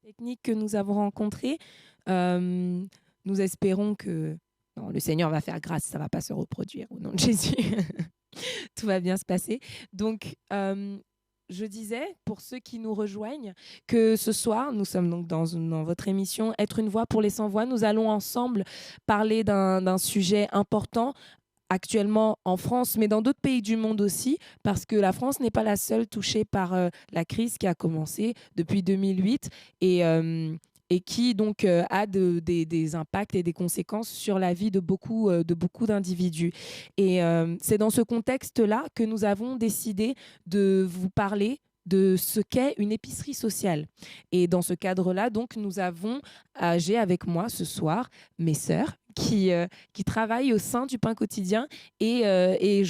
techniques que nous avons rencontrées. Nous espérons que non, le Seigneur va faire grâce, ça ne va pas se reproduire au nom de Jésus. Tout va bien se passer. Donc, je disais, pour ceux qui nous rejoignent, que ce soir, nous sommes donc dans votre émission Être une voix pour les sans-voix. Nous allons ensemble parler d'un sujet important actuellement en France, mais dans d'autres pays du monde aussi, parce que la France n'est pas la seule touchée par la crise qui a commencé depuis 2008 et qui donc a des impacts et des conséquences sur la vie de beaucoup d'individus. Et c'est dans ce contexte-là que nous avons décidé de vous parler de ce qu'est une épicerie sociale. Et dans ce cadre-là, donc, j'ai avec moi ce soir mes sœurs qui travaillent au sein du Pain Quotidien. Et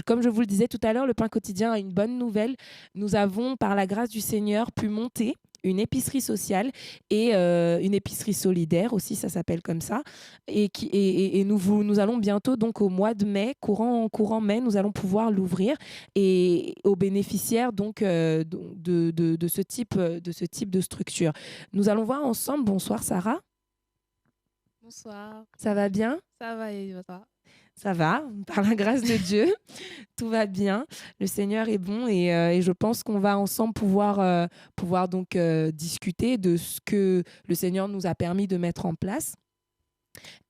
comme je vous le disais tout à l'heure, le Pain Quotidien a une bonne nouvelle. Nous avons, par la grâce du Seigneur, pu monter une épicerie sociale et une épicerie solidaire aussi, ça s'appelle comme ça. Et nous allons bientôt, donc au mois de mai, courant mai, nous allons pouvoir l'ouvrir et aux bénéficiaires donc de ce type de structure. Nous allons voir ensemble. Bonsoir Sarah. Bonsoir. Ça va bien? Ça va et toi? Ça va, par la grâce de Dieu, tout va bien. Le Seigneur est bon et je pense qu'on va ensemble pouvoir donc discuter de ce que le Seigneur nous a permis de mettre en place.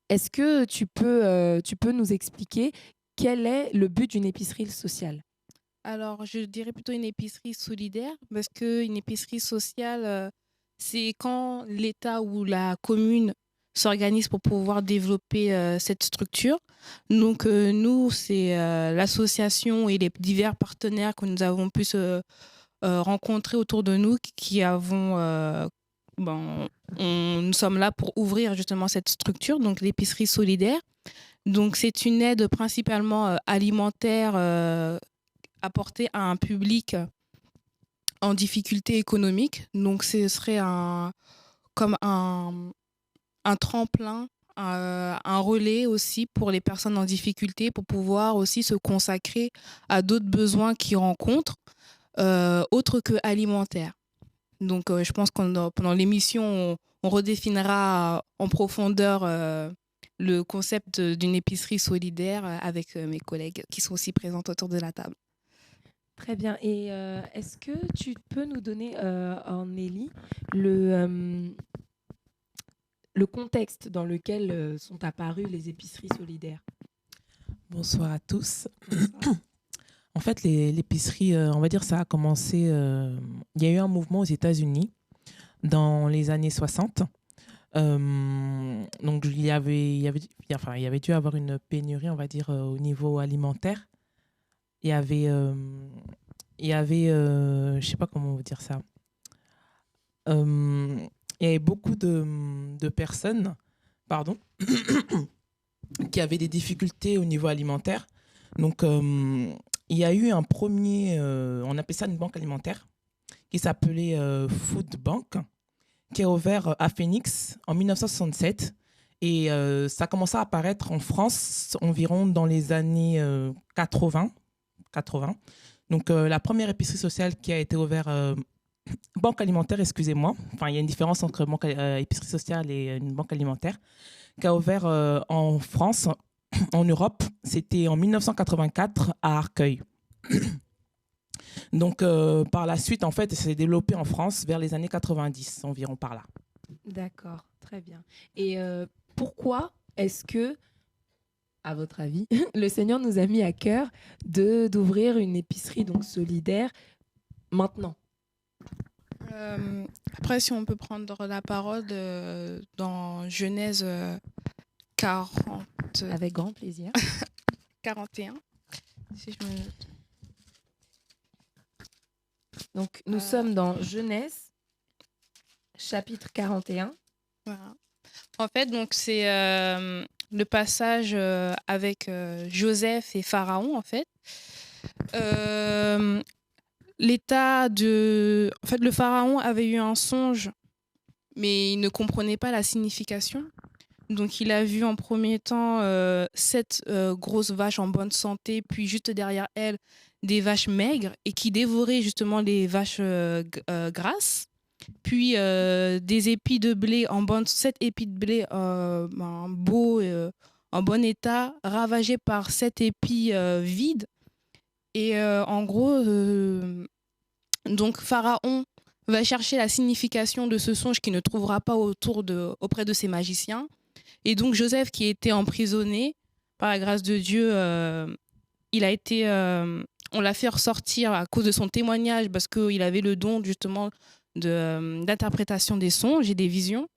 Est-ce que tu peux nous expliquer quel est le but d'une épicerie sociale? Alors, je dirais plutôt une épicerie solidaire parce qu'une épicerie sociale, c'est quand l'État ou la commune s'organise pour pouvoir développer cette structure. Donc, nous, c'est l'association et les divers partenaires que nous avons pu se rencontrer autour de nous qui avons... nous sommes là pour ouvrir justement cette structure, donc l'épicerie solidaire. Donc, c'est une aide principalement alimentaire apportée à un public en difficulté économique. Donc, ce serait comme un tremplin, un relais aussi pour les personnes en difficulté pour pouvoir aussi se consacrer à d'autres besoins qu'ils rencontrent, autres que alimentaires. Donc, je pense que pendant l'émission, on redéfinira en profondeur le concept d'une épicerie solidaire avec mes collègues qui sont aussi présentes autour de la table. Très bien. Et est-ce que tu peux nous donner, Ornélie, le contexte dans lequel sont apparues les épiceries solidaires? Bonsoir à tous. En fait, l'épicerie, on va dire, ça a commencé... il y a eu un mouvement aux États-Unis dans les années 60. Donc, il y avait dû avoir une pénurie, on va dire, au niveau alimentaire. Il y avait, je sais pas comment vous dire ça. Il y avait beaucoup de personnes, pardon, qui avaient des difficultés au niveau alimentaire. Donc, il y a eu un premier, on appelait ça une banque alimentaire, qui s'appelait Food Bank, qui a ouvert à Phoenix en 1967. Et ça a commencé à apparaître en France environ dans les années 80. Donc, la première épicerie sociale qui a été ouverte, banque alimentaire, excusez-moi. Enfin, il y a une différence entre épicerie sociale et une banque alimentaire, qui a ouvert en France, en Europe. C'était en 1984 à Arcueil. Donc, par la suite, en fait, ça s'est développé en France vers les années 90, environ par là. D'accord, très bien. Et pourquoi est-ce que, à votre avis, le Seigneur nous a mis à cœur d'ouvrir une épicerie donc solidaire maintenant? Après, si on peut prendre la parole dans Genèse 40... Avec grand plaisir. 41, si je me note. Donc, nous sommes dans Genèse, chapitre 41. Voilà. En fait, donc, c'est le passage avec Joseph et Pharaon, en fait. En fait, le Pharaon avait eu un songe, mais il ne comprenait pas la signification. Donc, il a vu en premier temps 7 grosses vaches en bonne santé, puis juste derrière elles, des vaches maigres et qui dévoraient justement les vaches grasses. puis des épis de blé, 7 épis de blé beaux, en bon état, ravagés par 7 épis vides. Et en gros, donc Pharaon va chercher la signification de ce songe qu'il ne trouvera pas auprès de ses magiciens. Et donc Joseph, qui était emprisonné, par la grâce de Dieu, on l'a fait ressortir à cause de son témoignage, parce qu'il avait le don justement d'interprétation des songes et des visions.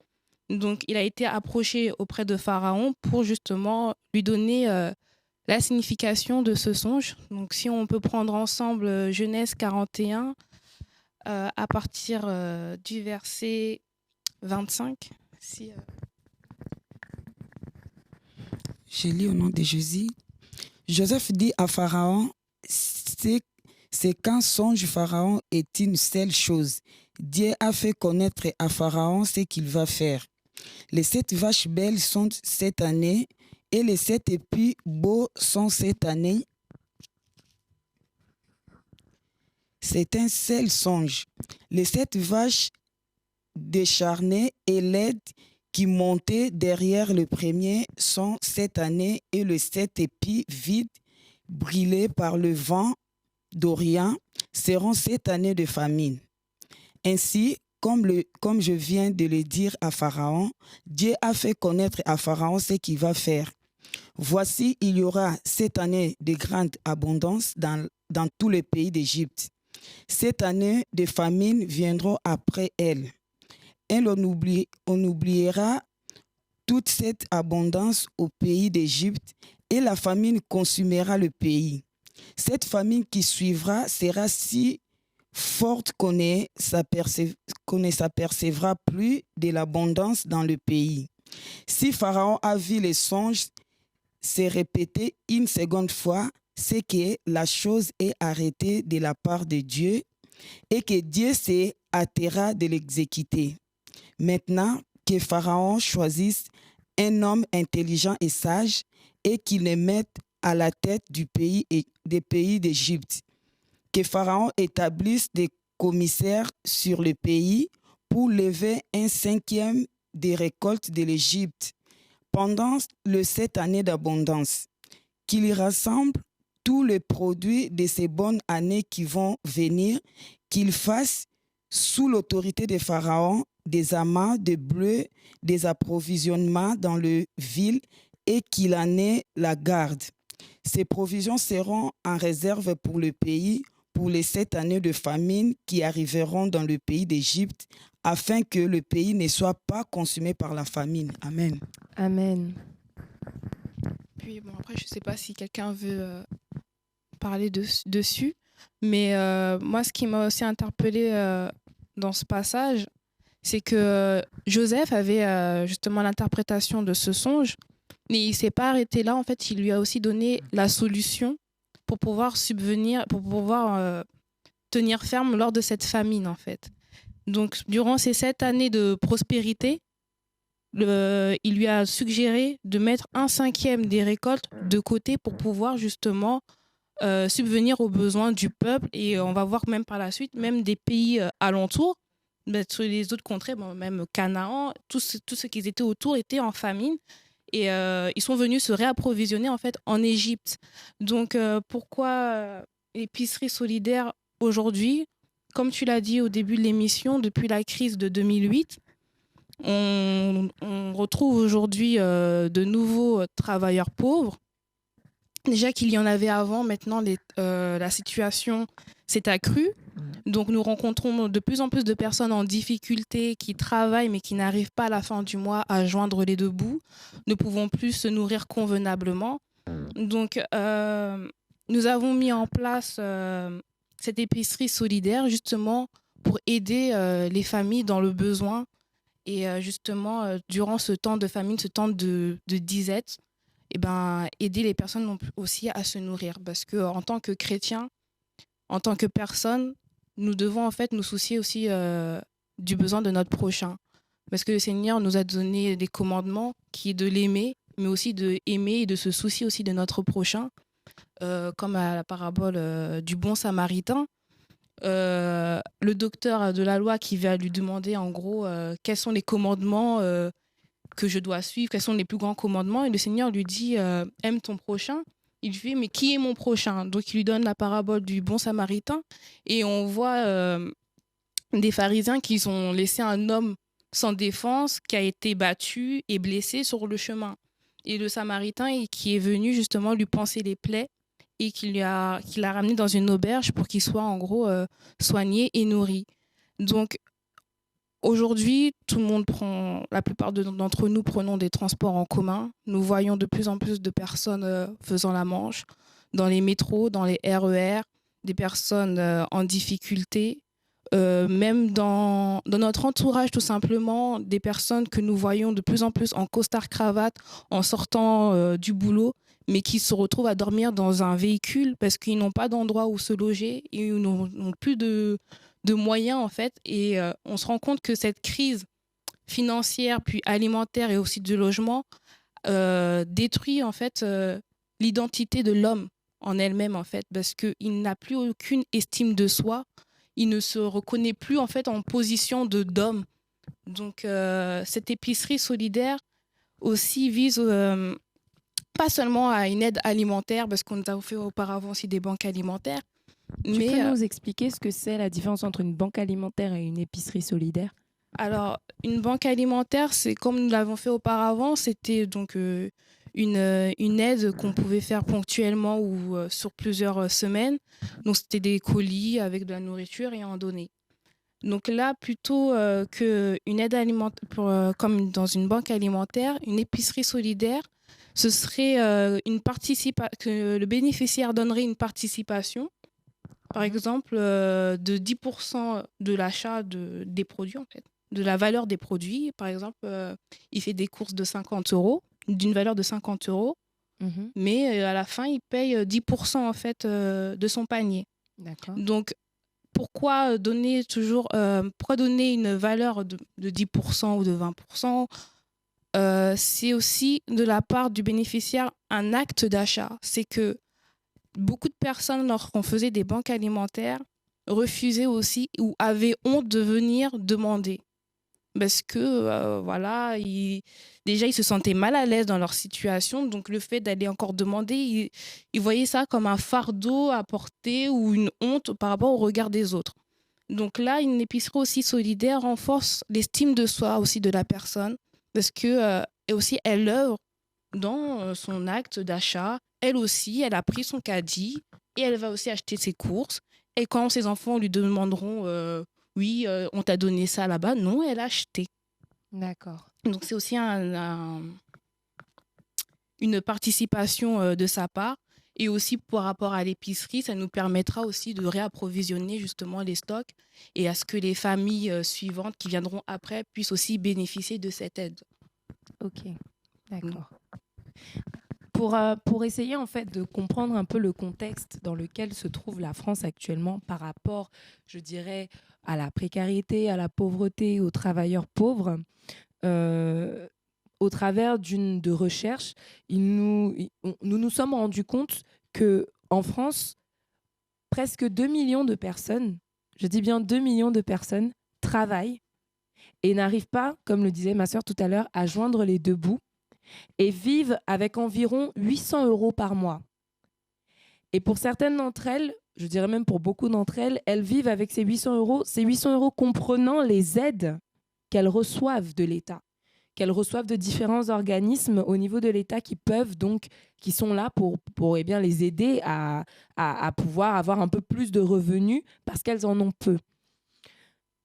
Donc il a été approché auprès de Pharaon pour justement lui donner la signification de ce songe. Donc si on peut prendre ensemble Genèse 41 à partir du verset 25. Je lis au nom de Jésus. Joseph dit à Pharaon, c'est qu'un songe Pharaon est une seule chose. Dieu a fait connaître à Pharaon ce qu'il va faire. Les 7 vaches belles sont cette année et les 7 épis beaux sont cette année. C'est un seul songe. Les 7 vaches décharnées et laides qui montaient derrière le premier sont cette année et les 7 épis vides, brûlés par le vent d'Orient, seront cette année de famine. Ainsi, comme je viens de le dire à Pharaon, Dieu a fait connaître à Pharaon ce qu'il va faire. Voici, il y aura cette année de grande abondance dans tout le pays d'Égypte. Cette année de famine viendra après elle. Et on oubliera toute cette abondance au pays d'Égypte et la famine consumera le pays. Cette famine qui suivra sera si forte qu'on ne s'apercevra plus de l'abondance dans le pays. Si Pharaon a vu les songes se répéter une seconde fois, c'est que la chose est arrêtée de la part de Dieu et que Dieu s'est hâtera de l'exécuter. Maintenant que Pharaon choisisse un homme intelligent et sage et qu'il le mette à la tête du pays et des pays d'Égypte. Que Pharaon établisse des commissaires sur le pays pour lever 1/5 des récoltes de l'Égypte pendant les 7 années d'abondance. Qu'il rassemble tous les produits de ces bonnes années qui vont venir, qu'il fasse sous l'autorité de Pharaon des amas de bleu, des approvisionnements dans les villes et qu'il en ait la garde. Ces provisions seront en réserve pour le pays pour les 7 années de famine qui arriveront dans le pays d'Égypte, afin que le pays ne soit pas consumé par la famine. Amen. Amen. Puis bon, après, je ne sais pas si quelqu'un veut parler dessus, mais moi, ce qui m'a aussi interpellée dans ce passage, c'est que Joseph avait justement l'interprétation de ce songe, mais il ne s'est pas arrêté là. En fait, il lui a aussi donné la solution pour pouvoir subvenir, pour pouvoir tenir ferme lors de cette famine, en fait. Donc, durant ces 7 années de prospérité, il lui a suggéré de mettre 1/5 des récoltes de côté pour pouvoir justement subvenir aux besoins du peuple. Et on va voir même par la suite, même des pays alentours, sur les autres contrées, même Canaan, tous ceux qui étaient autour étaient en famine. Et ils sont venus se réapprovisionner en fait en Égypte. Donc pourquoi l'épicerie solidaire aujourd'hui? Comme tu l'as dit au début de l'émission, depuis la crise de 2008, on retrouve aujourd'hui de nouveaux travailleurs pauvres. Déjà qu'il y en avait avant, maintenant la situation s'est accrue. Donc nous rencontrons de plus en plus de personnes en difficulté qui travaillent mais qui n'arrivent pas à la fin du mois à joindre les deux bouts, ne pouvant plus se nourrir convenablement. Donc nous avons mis en place cette épicerie solidaire justement pour aider les familles dans le besoin et justement durant ce temps de famine, ce temps de disette, aider les personnes aussi à se nourrir, parce qu'en tant que chrétiens, en tant que personnes, nous devons en fait nous soucier aussi du besoin de notre prochain, parce que le Seigneur nous a donné des commandements qui est de l'aimer, mais aussi de aimer et de se soucier aussi de notre prochain, comme à la parabole du bon samaritain. le docteur de la loi qui va lui demander en gros quels sont les commandements que je dois suivre, quels sont les plus grands commandements. Et le Seigneur lui dit aime ton prochain. Il lui dit mais qui est mon prochain? Donc il lui donne la parabole du bon samaritain et on voit des pharisiens qui ont laissé un homme sans défense qui a été battu et blessé sur le chemin. Et le samaritain qui est venu justement lui panser les plaies et qui l'a ramené dans une auberge pour qu'il soit en gros soigné et nourri. Donc aujourd'hui, la plupart d'entre nous prenons des transports en commun. Nous voyons de plus en plus de personnes faisant la manche dans les métros, dans les RER, des personnes en difficulté. Même dans notre entourage, tout simplement, des personnes que nous voyons de plus en plus en costard-cravate en sortant du boulot, mais qui se retrouvent à dormir dans un véhicule parce qu'ils n'ont pas d'endroit où se loger et ils n'ont plus de moyens, en fait. Et on se rend compte que cette crise financière, puis alimentaire et aussi du logement détruit, en fait, l'identité de l'homme en elle-même, en fait, parce qu'il n'a plus aucune estime de soi. Il ne se reconnaît plus en fait en position d'homme. Donc cette épicerie solidaire aussi vise pas seulement à une aide alimentaire, parce qu'on a fait auparavant aussi des banques alimentaires. Tu peux nous expliquer ce que c'est la différence entre une banque alimentaire et une épicerie solidaire? Alors, une banque alimentaire, c'est comme nous l'avons fait auparavant, c'était donc une aide qu'on pouvait faire ponctuellement ou sur plusieurs semaines. Donc, c'était des colis avec de la nourriture et en donner. Donc là, plutôt qu'une aide alimentaire, comme dans une banque alimentaire, une épicerie solidaire, ce serait que le bénéficiaire donnerait une participation, par exemple, de 10% de l'achat des produits, en fait, de la valeur des produits. Par exemple, il fait des courses de 50 €, d'une valeur de 50 €, mais à la fin, il paye 10% en fait, de son panier. D'accord. Donc, pourquoi donner une valeur de 10% ou de 20%? C'est aussi de la part du bénéficiaire un acte d'achat. C'est que beaucoup de personnes, lorsqu'on faisait des banques alimentaires, refusaient aussi ou avaient honte de venir demander. Parce que, voilà, déjà, ils se sentaient mal à l'aise dans leur situation. Donc, le fait d'aller encore demander, ils voyaient ça comme un fardeau à porter ou une honte par rapport au regard des autres. Donc là, une épicerie aussi solidaire renforce l'estime de soi aussi de la personne. Parce que, et aussi, elle œuvre dans son acte d'achat. Elle aussi, elle a pris son caddie et elle va aussi acheter ses courses. Et quand ses enfants lui demanderont oui, on t'a donné ça là-bas, non, elle a acheté. D'accord. Donc c'est aussi une participation de sa part. Et aussi par rapport à l'épicerie, ça nous permettra aussi de réapprovisionner justement les stocks et à ce que les familles suivantes qui viendront après puissent aussi bénéficier de cette aide. Ok, d'accord. Pour essayer en fait de comprendre un peu le contexte dans lequel se trouve la France actuellement par rapport, je dirais, à la précarité, à la pauvreté, aux travailleurs pauvres, au travers de recherches, nous nous sommes rendus compte qu'en France, presque 2 millions de personnes, je dis bien 2 millions de personnes, travaillent et n'arrivent pas, comme le disait ma sœur tout à l'heure, à joindre les deux bouts et vivent avec environ 800 € par mois. Et pour certaines d'entre elles, je dirais même pour beaucoup d'entre elles, elles vivent avec ces 800 € comprenant les aides qu'elles reçoivent de l'État, qu'elles reçoivent de différents organismes au niveau de l'État qui sont là pour eh bien, les aider à pouvoir avoir un peu plus de revenus parce qu'elles en ont peu.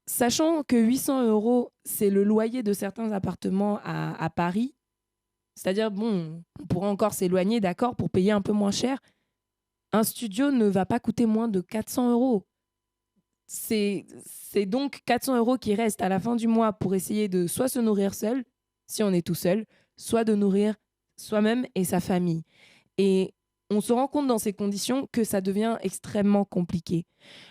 Sachant que 800 €, c'est le loyer de certains appartements à Paris, c'est-à-dire, bon, on pourrait encore s'éloigner, d'accord, pour payer un peu moins cher. Un studio ne va pas coûter moins de 400 €. C'est donc 400 € qui restent à la fin du mois pour essayer de soit se nourrir seul, si on est tout seul, soit de nourrir soi-même et sa famille. Et on se rend compte dans ces conditions que ça devient extrêmement compliqué.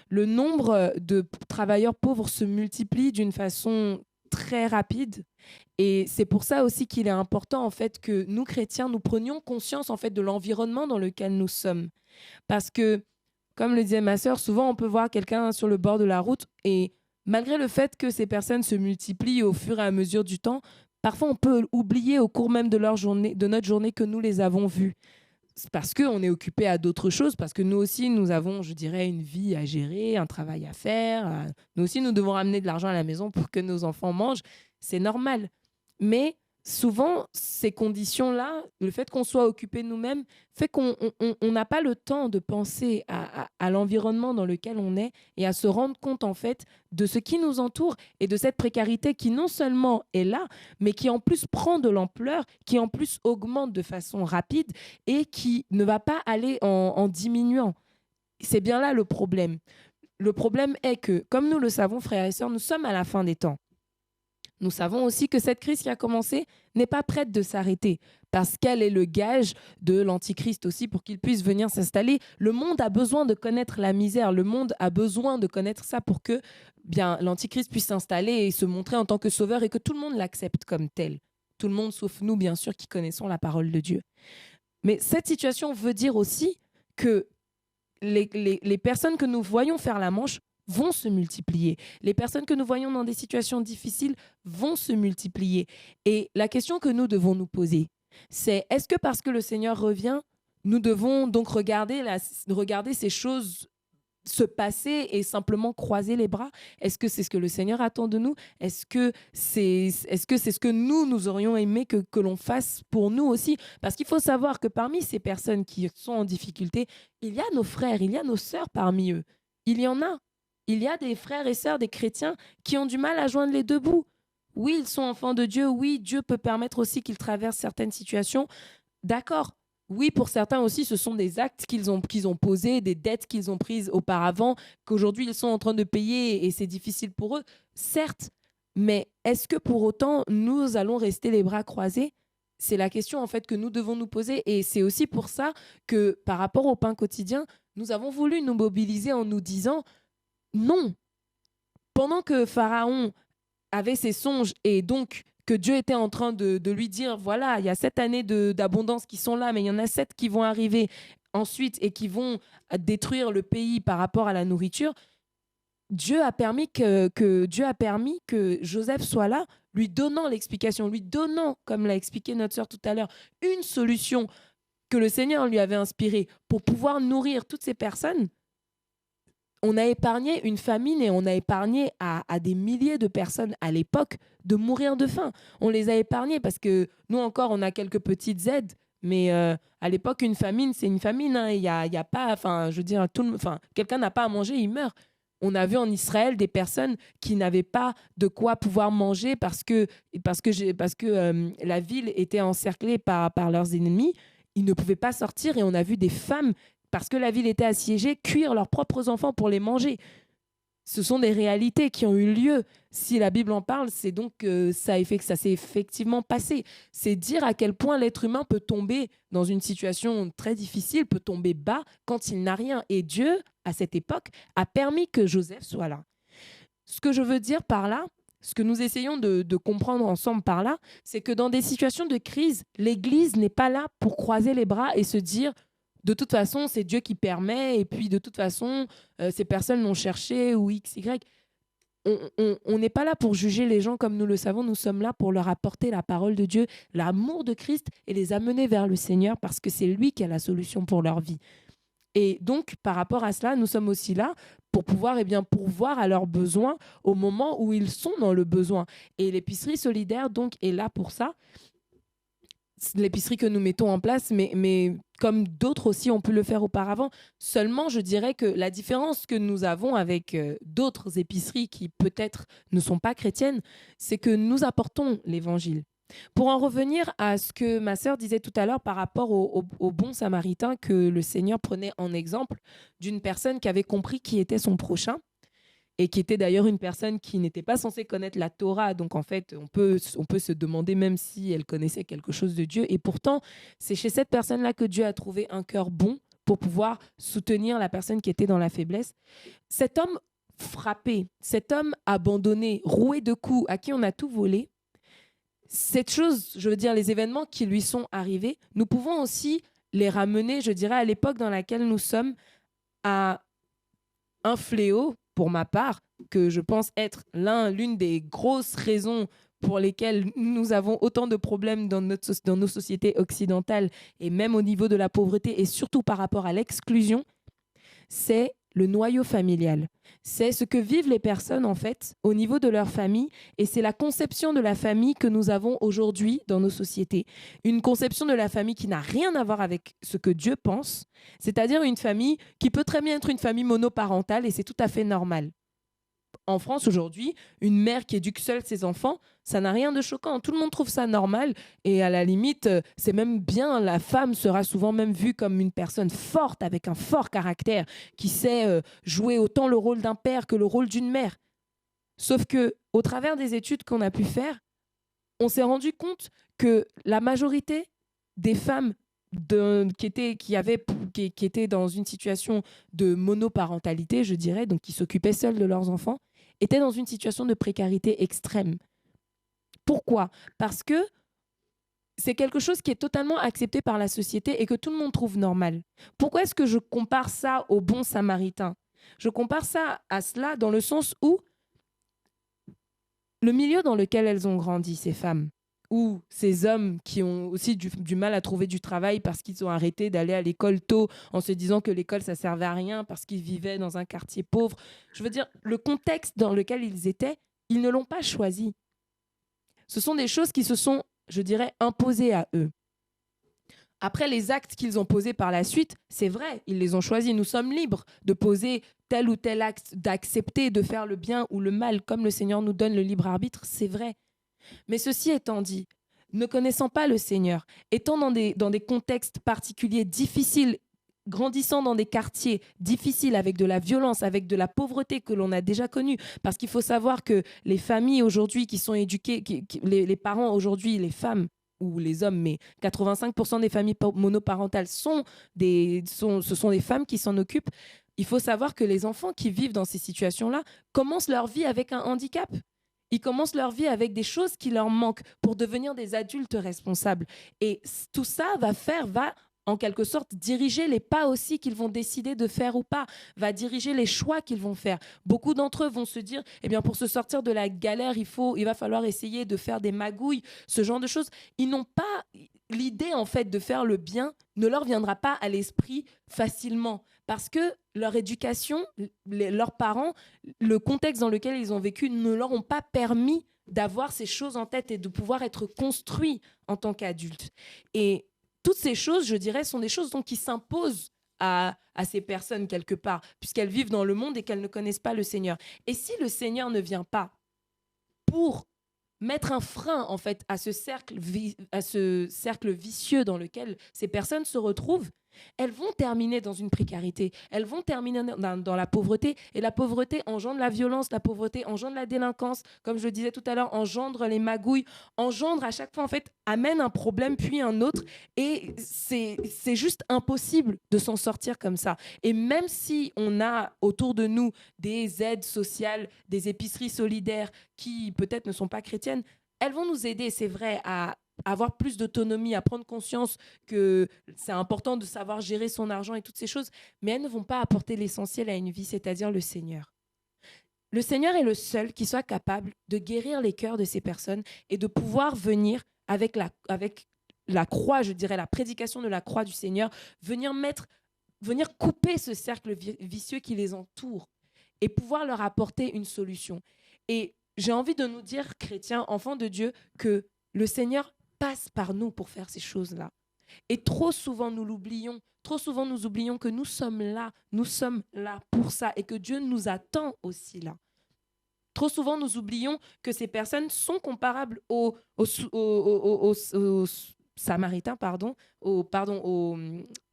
Le nombre de travailleurs pauvres se multiplie d'une façon très rapide. Et c'est pour ça aussi qu'il est important en fait que nous chrétiens nous prenions conscience en fait de l'environnement dans lequel nous sommes, parce que comme le disait ma sœur, souvent on peut voir quelqu'un sur le bord de la route et malgré le fait que ces personnes se multiplient au fur et à mesure du temps, parfois on peut oublier au cours même de notre journée que nous les avons vus. C'est parce qu'on est occupé à d'autres choses, parce que nous aussi, nous avons, je dirais, une vie à gérer, un travail à faire. Nous aussi, nous devons ramener de l'argent à la maison pour que nos enfants mangent. C'est normal. Mais souvent, ces conditions-là, le fait qu'on soit occupé nous-mêmes, fait qu'on n'a pas le temps de penser à l'environnement dans lequel on est et à se rendre compte, en fait, de ce qui nous entoure et de cette précarité qui non seulement est là, mais qui en plus prend de l'ampleur, qui en plus augmente de façon rapide et qui ne va pas aller en diminuant. C'est bien là le problème. Le problème est que, comme nous le savons, frères et sœurs, nous sommes à la fin des temps. Nous savons aussi que cette crise qui a commencé n'est pas prête de s'arrêter parce qu'elle est le gage de l'Antichrist aussi pour qu'il puisse venir s'installer. Le monde a besoin de connaître la misère. Le monde a besoin de connaître ça pour que l'Antichrist puisse s'installer et se montrer en tant que sauveur et que tout le monde l'accepte comme tel. Tout le monde sauf nous, bien sûr, qui connaissons la parole de Dieu. Mais cette situation veut dire aussi que les personnes que nous voyons faire la manche vont se multiplier. Les personnes que nous voyons dans des situations difficiles vont se multiplier. Et la question que nous devons nous poser, c'est est-ce que parce que le Seigneur revient, nous devons donc regarder ces choses se passer et simplement croiser les bras? Est-ce que c'est ce que le Seigneur attend de nous? Est-ce que c'est ce que nous aurions aimé que l'on fasse pour nous aussi? Parce qu'il faut savoir que parmi ces personnes qui sont en difficulté, il y a nos frères, il y a nos sœurs parmi eux. Il y en a. Il y a des frères et sœurs, des chrétiens qui ont du mal à joindre les deux bouts. Oui, ils sont enfants de Dieu. Oui, Dieu peut permettre aussi qu'ils traversent certaines situations. D'accord. Oui, pour certains aussi, ce sont des actes qu'ils ont posés, des dettes qu'ils ont prises auparavant, qu'aujourd'hui ils sont en train de payer et c'est difficile pour eux. Certes, mais est-ce que pour autant, nous allons rester les bras croisés? C'est la question en fait que nous devons nous poser et c'est aussi pour ça que par rapport au pain quotidien, nous avons voulu nous mobiliser en nous disant non. Pendant que Pharaon avait ses songes et donc que Dieu était en train de lui dire, voilà, il y a 7 années d'abondance qui sont là, mais il y en a 7 qui vont arriver ensuite et qui vont détruire le pays par rapport à la nourriture, Dieu a permis que Joseph soit là, lui donnant l'explication, lui donnant, comme l'a expliqué notre sœur tout à l'heure, une solution que le Seigneur lui avait inspirée pour pouvoir nourrir toutes ces personnes. On a épargné une famine et on a épargné à des milliers de personnes à l'époque de mourir de faim. On les a épargnés parce que nous encore, on a quelques petites aides. Mais à l'époque, une famine, c'est une famine. Hein. Il y a pas, enfin, je veux dire, quelqu'un n'a pas à manger, il meurt. On a vu en Israël des personnes qui n'avaient pas de quoi pouvoir manger parce que la ville était encerclée par leurs ennemis. Ils ne pouvaient pas sortir et on a vu des femmes, parce que la ville était assiégée, cuire leurs propres enfants pour les manger. Ce sont des réalités qui ont eu lieu. Si la Bible en parle, c'est donc que ça s'est effectivement passé. C'est dire à quel point l'être humain peut tomber dans une situation très difficile, peut tomber bas quand il n'a rien. Et Dieu, à cette époque, a permis que Joseph soit là. Ce que je veux dire par là, ce que nous essayons de comprendre ensemble par là, c'est que dans des situations de crise, l'Église n'est pas là pour croiser les bras et se dire de toute façon, c'est Dieu qui permet, et puis de toute façon, ces personnes l'ont cherché, ou X, Y. On n'est pas là pour juger les gens comme nous le savons, nous sommes là pour leur apporter la parole de Dieu, l'amour de Christ, et les amener vers le Seigneur, parce que c'est lui qui a la solution pour leur vie. Et donc, par rapport à cela, nous sommes aussi là pour pouvoir pourvoir à leurs besoins au moment où ils sont dans le besoin. Et l'épicerie solidaire, donc, est là pour ça. L'épicerie que nous mettons en place, mais comme d'autres aussi ont pu le faire auparavant. Seulement, je dirais que la différence que nous avons avec d'autres épiceries qui peut-être ne sont pas chrétiennes, c'est que nous apportons l'évangile. Pour en revenir à ce que ma sœur disait tout à l'heure par rapport au bon samaritain que le Seigneur prenait en exemple d'une personne qui avait compris qui était son prochain, et qui était d'ailleurs une personne qui n'était pas censée connaître la Torah. Donc en fait, on peut se demander même si elle connaissait quelque chose de Dieu. Et pourtant, c'est chez cette personne-là que Dieu a trouvé un cœur bon pour pouvoir soutenir la personne qui était dans la faiblesse. Cet homme frappé, cet homme abandonné, roué de coups, à qui on a tout volé, cette chose, je veux dire, les événements qui lui sont arrivés, nous pouvons aussi les ramener, je dirais, à l'époque dans laquelle nous sommes, à un fléau, pour ma part, que je pense être l'une des grosses raisons pour lesquelles nous avons autant de problèmes dans nos sociétés occidentales, et même au niveau de la pauvreté, et surtout par rapport à l'exclusion, c'est le noyau familial. C'est ce que vivent les personnes, en fait, au niveau de leur famille, et c'est la conception de la famille que nous avons aujourd'hui dans nos sociétés. Une conception de la famille qui n'a rien à voir avec ce que Dieu pense, c'est-à-dire une famille qui peut très bien être une famille monoparentale, et c'est tout à fait normal. En France, aujourd'hui, une mère qui éduque seule ses enfants, ça n'a rien de choquant. Tout le monde trouve ça normal. Et à la limite, c'est même bien, la femme sera souvent même vue comme une personne forte, avec un fort caractère, qui sait jouer autant le rôle d'un père que le rôle d'une mère. Sauf que, au travers des études qu'on a pu faire, on s'est rendu compte que la majorité des femmes qui étaient dans une situation de monoparentalité, je dirais, donc qui s'occupaient seules de leurs enfants, étaient dans une situation de précarité extrême. Pourquoi ? Parce que c'est quelque chose qui est totalement accepté par la société et que tout le monde trouve normal. Pourquoi est-ce que je compare ça au bon samaritain ? Je compare ça à cela dans le sens où le milieu dans lequel elles ont grandi, ces femmes, ou ces hommes qui ont aussi du mal à trouver du travail parce qu'ils ont arrêté d'aller à l'école tôt en se disant que l'école, ça servait à rien parce qu'ils vivaient dans un quartier pauvre. Je veux dire, le contexte dans lequel ils étaient, ils ne l'ont pas choisi. Ce sont des choses qui se sont, je dirais, imposées à eux. Après, les actes qu'ils ont posés par la suite, c'est vrai, ils les ont choisis. Nous sommes libres de poser tel ou tel acte, d'accepter de faire le bien ou le mal, comme le Seigneur nous donne le libre arbitre, c'est vrai. Mais ceci étant dit, ne connaissant pas le Seigneur, étant dans des contextes particuliers difficiles, grandissant dans des quartiers difficiles avec de la violence, avec de la pauvreté que l'on a déjà connue, parce qu'il faut savoir que les familles aujourd'hui qui sont éduquées, les parents aujourd'hui, les femmes ou les hommes, mais 85% des familles monoparentales ce sont des femmes qui s'en occupent. Il faut savoir que les enfants qui vivent dans ces situations-là commencent leur vie avec un handicap. Ils commencent leur vie avec des choses qui leur manquent pour devenir des adultes responsables. Et tout ça va en quelque sorte, diriger les pas aussi qu'ils vont décider de faire ou pas, va diriger les choix qu'ils vont faire. Beaucoup d'entre eux vont se dire, eh bien, pour se sortir de la galère, il va falloir essayer de faire des magouilles, ce genre de choses. Ils n'ont pas l'idée, en fait, de faire le bien, ne leur viendra pas à l'esprit facilement. Parce que leur éducation, leurs parents, le contexte dans lequel ils ont vécu ne leur ont pas permis d'avoir ces choses en tête et de pouvoir être construits en tant qu'adultes. Et toutes ces choses, je dirais, sont des choses donc, qui s'imposent à ces personnes quelque part, puisqu'elles vivent dans le monde et qu'elles ne connaissent pas le Seigneur. Et si le Seigneur ne vient pas pour mettre un frein en fait à ce cercle vicieux dans lequel ces personnes se retrouvent, elles vont terminer dans une précarité, elles vont terminer dans la pauvreté, et la pauvreté engendre la violence, la pauvreté engendre la délinquance, comme je le disais tout à l'heure, engendre les magouilles, engendre à chaque fois en fait, amène un problème puis un autre, et c'est juste impossible de s'en sortir comme ça. Et même si on a autour de nous des aides sociales, des épiceries solidaires qui peut-être ne sont pas chrétiennes, elles vont nous aider, c'est vrai, à avoir plus d'autonomie, à prendre conscience que c'est important de savoir gérer son argent et toutes ces choses, mais elles ne vont pas apporter l'essentiel à une vie, c'est-à-dire le Seigneur. Le Seigneur est le seul qui soit capable de guérir les cœurs de ces personnes et de pouvoir venir avec la croix, je dirais, la prédication de la croix du Seigneur, venir couper ce cercle vicieux qui les entoure et pouvoir leur apporter une solution. Et j'ai envie de nous dire, chrétiens, enfants de Dieu, que le Seigneur passe par nous pour faire ces choses-là. Et trop souvent, nous l'oublions. Trop souvent, nous oublions que nous sommes là pour ça et que Dieu nous attend aussi là. Trop souvent, nous oublions que ces personnes sont comparables aux Samaritains,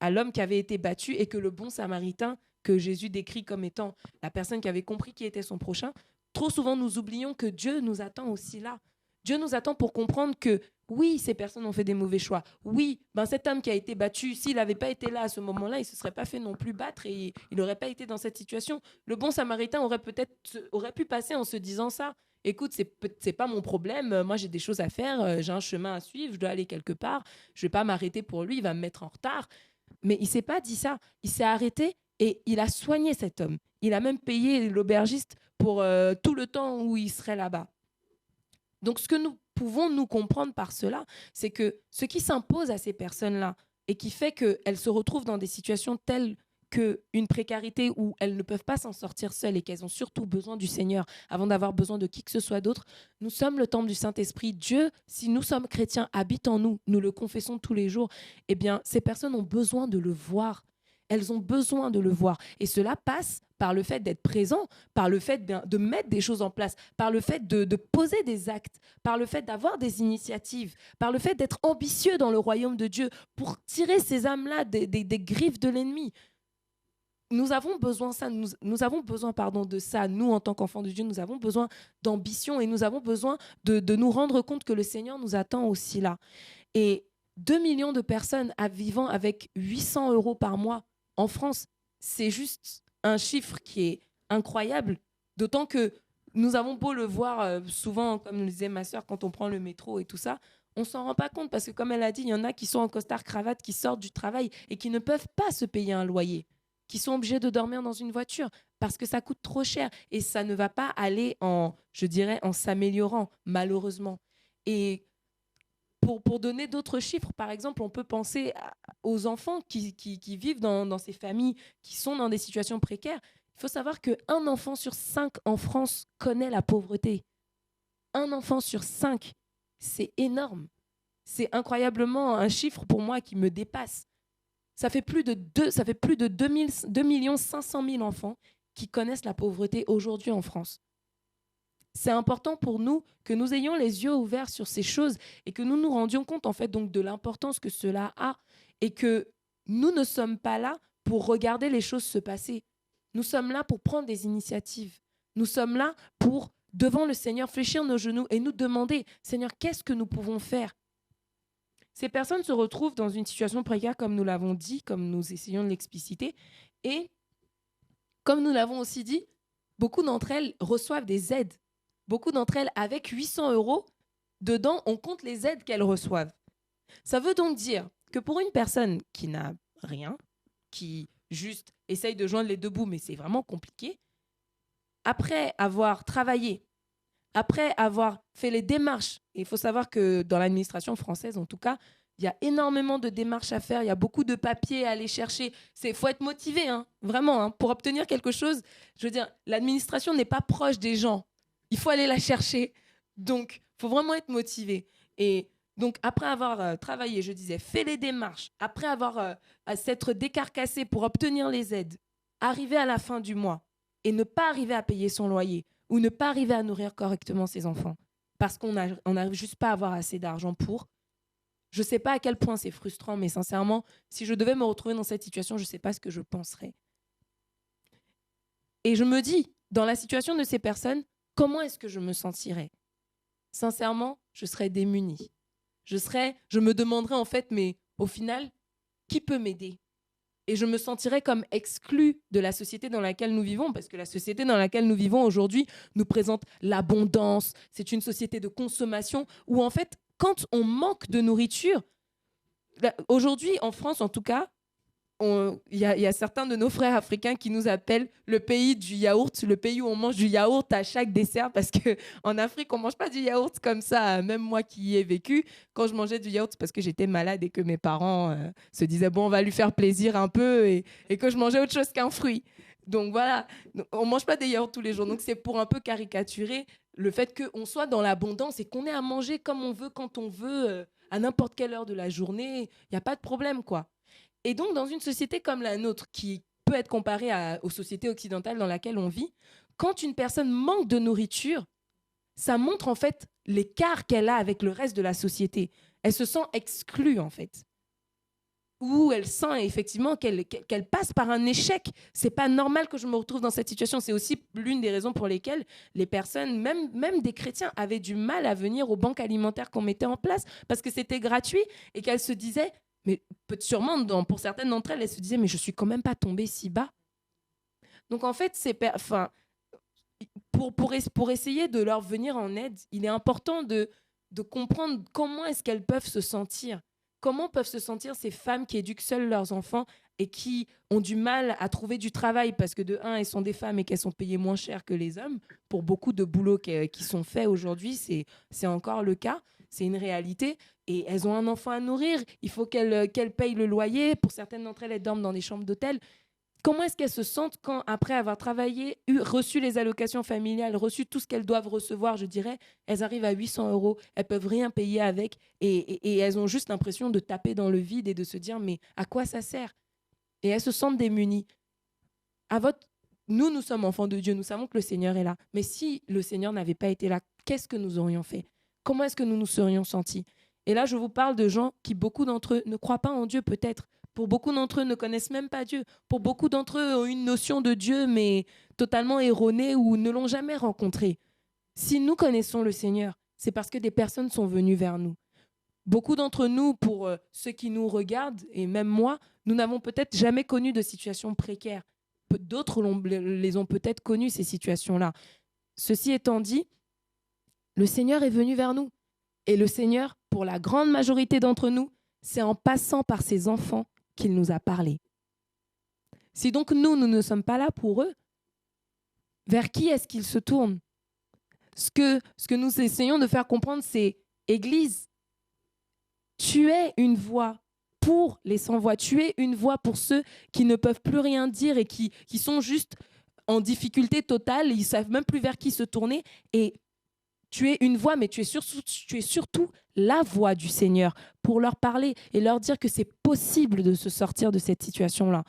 à l'homme qui avait été battu, et que le bon Samaritain, que Jésus décrit comme étant la personne qui avait compris qui était son prochain, trop souvent, nous oublions que Dieu nous attend aussi là. Dieu nous attend pour comprendre que oui, ces personnes ont fait des mauvais choix. Oui, cet homme qui a été battu, s'il n'avait pas été là à ce moment-là, il ne se serait pas fait non plus battre et il n'aurait pas été dans cette situation. Le bon Samaritain aurait pu passer en se disant ça. Écoute, c'est pas mon problème. Moi, j'ai des choses à faire. J'ai un chemin à suivre. Je dois aller quelque part. Je ne vais pas m'arrêter pour lui. Il va me mettre en retard. Mais il ne s'est pas dit ça. Il s'est arrêté Et il a soigné cet homme. Il a même payé l'aubergiste pour tout le temps où il serait là-bas. Donc, ce que nous pouvons nous comprendre par cela, c'est que ce qui s'impose à ces personnes-là et qui fait qu'elles se retrouvent dans des situations telles qu'une précarité où elles ne peuvent pas s'en sortir seules et qu'elles ont surtout besoin du Seigneur avant d'avoir besoin de qui que ce soit d'autre, nous sommes le temple du Saint-Esprit. Dieu, si nous sommes chrétiens, habite en nous, nous le confessons tous les jours, eh bien, ces personnes ont besoin de le voir. Elles ont besoin de le voir. Et cela passe par le fait d'être présent, par le fait de mettre des choses en place, par le fait de poser des actes, par le fait d'avoir des initiatives, par le fait d'être ambitieux dans le royaume de Dieu pour tirer ces âmes-là des griffes de l'ennemi. Nous avons besoin de ça. Nous, en tant qu'enfants de Dieu, nous avons besoin d'ambition et nous avons besoin de nous rendre compte que le Seigneur nous attend aussi là. Et 2 millions de personnes vivant avec 800 € par mois en France, c'est juste un chiffre qui est incroyable, d'autant que nous avons beau le voir souvent, comme le disait ma sœur, quand on prend le métro et tout ça, on s'en rend pas compte parce que, comme elle a dit, il y en a qui sont en costard-cravate, qui sortent du travail et qui ne peuvent pas se payer un loyer, qui sont obligés de dormir dans une voiture parce que ça coûte trop cher et ça ne va pas aller en s'améliorant, malheureusement. Et pour donner d'autres chiffres, par exemple, on peut penser aux enfants qui vivent dans ces familles, qui sont dans des situations précaires. Il faut savoir qu'un enfant sur 5 en France connaît la pauvreté. Un enfant sur 5, c'est énorme. C'est incroyablement un chiffre pour moi qui me dépasse. Ça fait plus de 2 500 000 enfants qui connaissent la pauvreté aujourd'hui en France. C'est important pour nous que nous ayons les yeux ouverts sur ces choses et que nous nous rendions compte en fait donc de l'importance que cela a et que nous ne sommes pas là pour regarder les choses se passer. Nous sommes là pour prendre des initiatives. Nous sommes là pour, devant le Seigneur, fléchir nos genoux et nous demander, Seigneur, qu'est-ce que nous pouvons faire ? Ces personnes se retrouvent dans une situation précaire, comme nous l'avons dit, comme nous essayons de l'expliciter. Et comme nous l'avons aussi dit, beaucoup d'entre elles reçoivent des aides. Beaucoup d'entre elles, avec 800 €, dedans, on compte les aides qu'elles reçoivent. Ça veut donc dire que pour une personne qui n'a rien, qui juste essaye de joindre les deux bouts, mais c'est vraiment compliqué, après avoir travaillé, après avoir fait les démarches, et il faut savoir que dans l'administration française, en tout cas, il y a énormément de démarches à faire, il y a beaucoup de papiers à aller chercher. Il faut être motivé, vraiment, pour obtenir quelque chose. Je veux dire, l'administration n'est pas proche des gens. Il faut aller la chercher. Donc, il faut vraiment être motivé. Et donc, après avoir travaillé, je disais, fait les démarches, après avoir s'être décarcassé pour obtenir les aides, arriver à la fin du mois et ne pas arriver à payer son loyer ou ne pas arriver à nourrir correctement ses enfants parce qu'on n'arrive juste pas à avoir assez d'argent pour. Je ne sais pas à quel point c'est frustrant, mais sincèrement, si je devais me retrouver dans cette situation, je ne sais pas ce que je penserais. Et je me dis, dans la situation de ces personnes, comment est-ce que je me sentirais ? Sincèrement, je serais démunie. Je me demanderais en fait, mais au final, qui peut m'aider ? Et je me sentirais comme exclue de la société dans laquelle nous vivons, parce que la société dans laquelle nous vivons aujourd'hui nous présente l'abondance. C'est une société de consommation où en fait, quand on manque de nourriture, aujourd'hui en France en tout cas, il y a certains de nos frères africains qui nous appellent le pays du yaourt, le pays où on mange du yaourt à chaque dessert, parce qu'en Afrique, on ne mange pas du yaourt comme ça. Même moi qui y ai vécu, quand je mangeais du yaourt, c'est parce que j'étais malade et que mes parents se disaient, bon, on va lui faire plaisir un peu, et que je mangeais autre chose qu'un fruit. Donc voilà, on ne mange pas des yaourts tous les jours. Donc c'est pour un peu caricaturer le fait qu'on soit dans l'abondance et qu'on ait à manger comme on veut, quand on veut, à n'importe quelle heure de la journée. Il n'y a pas de problème, quoi. Et donc, dans une société comme la nôtre, qui peut être comparée aux sociétés occidentales dans lesquelles on vit, quand une personne manque de nourriture, ça montre en fait l'écart qu'elle a avec le reste de la société. Elle se sent exclue, en fait. Ou elle sent effectivement qu'elle passe par un échec. C'est pas normal que je me retrouve dans cette situation. C'est aussi l'une des raisons pour lesquelles les personnes, même des chrétiens, avaient du mal à venir aux banques alimentaires qu'on mettait en place, parce que c'était gratuit et qu'elles se disaient... Mais sûrement, pour certaines d'entre elles, elles se disaient « mais je ne suis quand même pas tombée si bas ». Donc en fait, pour essayer de leur venir en aide, il est important de comprendre comment est-ce qu'elles peuvent se sentir. comment peuvent se sentir ces femmes qui éduquent seules leurs enfants et qui ont du mal à trouver du travail parce que de un, elles sont des femmes et qu'elles sont payées moins cher que les hommes. Pour beaucoup de boulots qui sont faits aujourd'hui, c'est encore le cas. C'est une réalité. Et elles ont un enfant à nourrir. Il faut qu'elles payent le loyer. Pour certaines d'entre elles, elles dorment dans des chambres d'hôtel. Comment est-ce qu'elles se sentent quand, après avoir travaillé, reçu les allocations familiales, reçu tout ce qu'elles doivent recevoir, je dirais, elles arrivent à 800 €, elles peuvent rien payer avec et elles ont juste l'impression de taper dans le vide et de se dire mais à quoi ça sert? Et elles se sentent démunies. Nous sommes enfants de Dieu, nous savons que le Seigneur est là. Mais si le Seigneur n'avait pas été là, qu'est-ce que nous aurions fait? Comment est-ce que nous nous serions sentis? Et là, je vous parle de gens qui, beaucoup d'entre eux, ne croient pas en Dieu peut-être. Pour beaucoup d'entre eux, ne connaissent même pas Dieu. Pour beaucoup d'entre eux, ont une notion de Dieu, mais totalement erronée ou ne l'ont jamais rencontré. Si nous connaissons le Seigneur, c'est parce que des personnes sont venues vers nous. Beaucoup d'entre nous, pour ceux qui nous regardent, et même moi, nous n'avons peut-être jamais connu de situations précaires. D'autres les ont peut-être connues, ces situations-là. Ceci étant dit, le Seigneur est venu vers nous. Et le Seigneur, pour la grande majorité d'entre nous, c'est en passant par ses enfants qu'il nous a parlé. Si donc nous ne sommes pas là pour eux, vers qui est-ce qu'ils se tournent? Ce que nous essayons de faire comprendre, c'est Église, tu es une voix pour les sans-voix, tu es une voix pour ceux qui ne peuvent plus rien dire et qui sont juste en difficulté totale, ils ne savent même plus vers qui se tourner. Et tu es une voix, mais tu es surtout la voix du Seigneur pour leur parler et leur dire que c'est possible de se sortir de cette situation-là.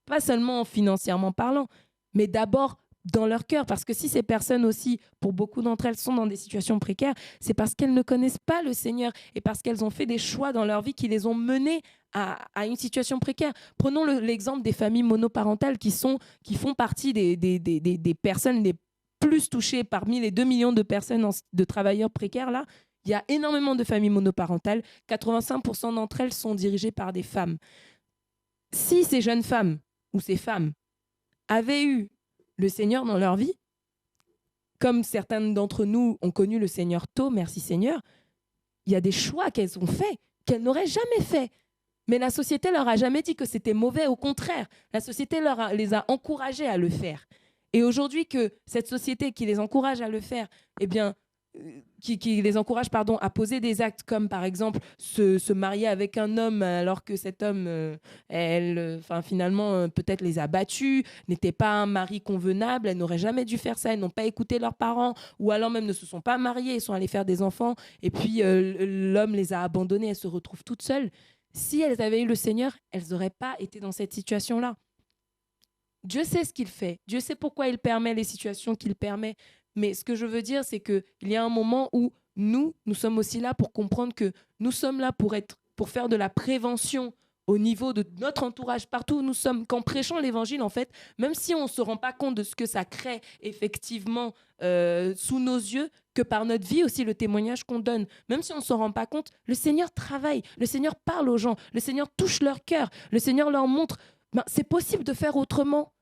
Pas seulement financièrement parlant, mais d'abord dans leur cœur. Parce que si ces personnes aussi, pour beaucoup d'entre elles, sont dans des situations précaires, c'est parce qu'elles ne connaissent pas le Seigneur et parce qu'elles ont fait des choix dans leur vie qui les ont menées à une situation précaire. Prenons l'exemple des familles monoparentales qui font partie des personnes les plus touchées parmi les 2 millions de personnes, de travailleurs précaires là. Il y a énormément de familles monoparentales. 85% d'entre elles sont dirigées par des femmes. Si ces jeunes femmes ou ces femmes avaient eu le Seigneur dans leur vie, comme certaines d'entre nous ont connu le Seigneur tôt, merci Seigneur, il y a des choix qu'elles ont faits, qu'elles n'auraient jamais faits. Mais la société leur a jamais dit que c'était mauvais, au contraire. La société les a encouragées à le faire. Et aujourd'hui que cette société qui les encourage à le faire, eh bien, qui les encourage à poser des actes comme par exemple se marier avec un homme alors que cet homme, finalement, peut-être les a battus, n'était pas un mari convenable, elles n'auraient jamais dû faire ça, elles n'ont pas écouté leurs parents ou alors même ne se sont pas mariées, ils sont allés faire des enfants et puis l'homme les a abandonnées, elles se retrouvent toutes seules. Si elles avaient eu le Seigneur, elles n'auraient pas été dans cette situation-là. Dieu sait ce qu'il fait. Dieu sait pourquoi il permet les situations qu'il permet. Mais ce que je veux dire, c'est qu'il y a un moment où nous sommes aussi là pour comprendre que nous sommes là pour faire de la prévention au niveau de notre entourage, partout où nous sommes. Qu'en prêchant l'évangile, en fait, même si on ne se rend pas compte de ce que ça crée effectivement sous nos yeux, que par notre vie aussi, le témoignage qu'on donne, même si on ne se rend pas compte, le Seigneur travaille, le Seigneur parle aux gens, le Seigneur touche leur cœur, le Seigneur leur montre, c'est possible de faire autrement.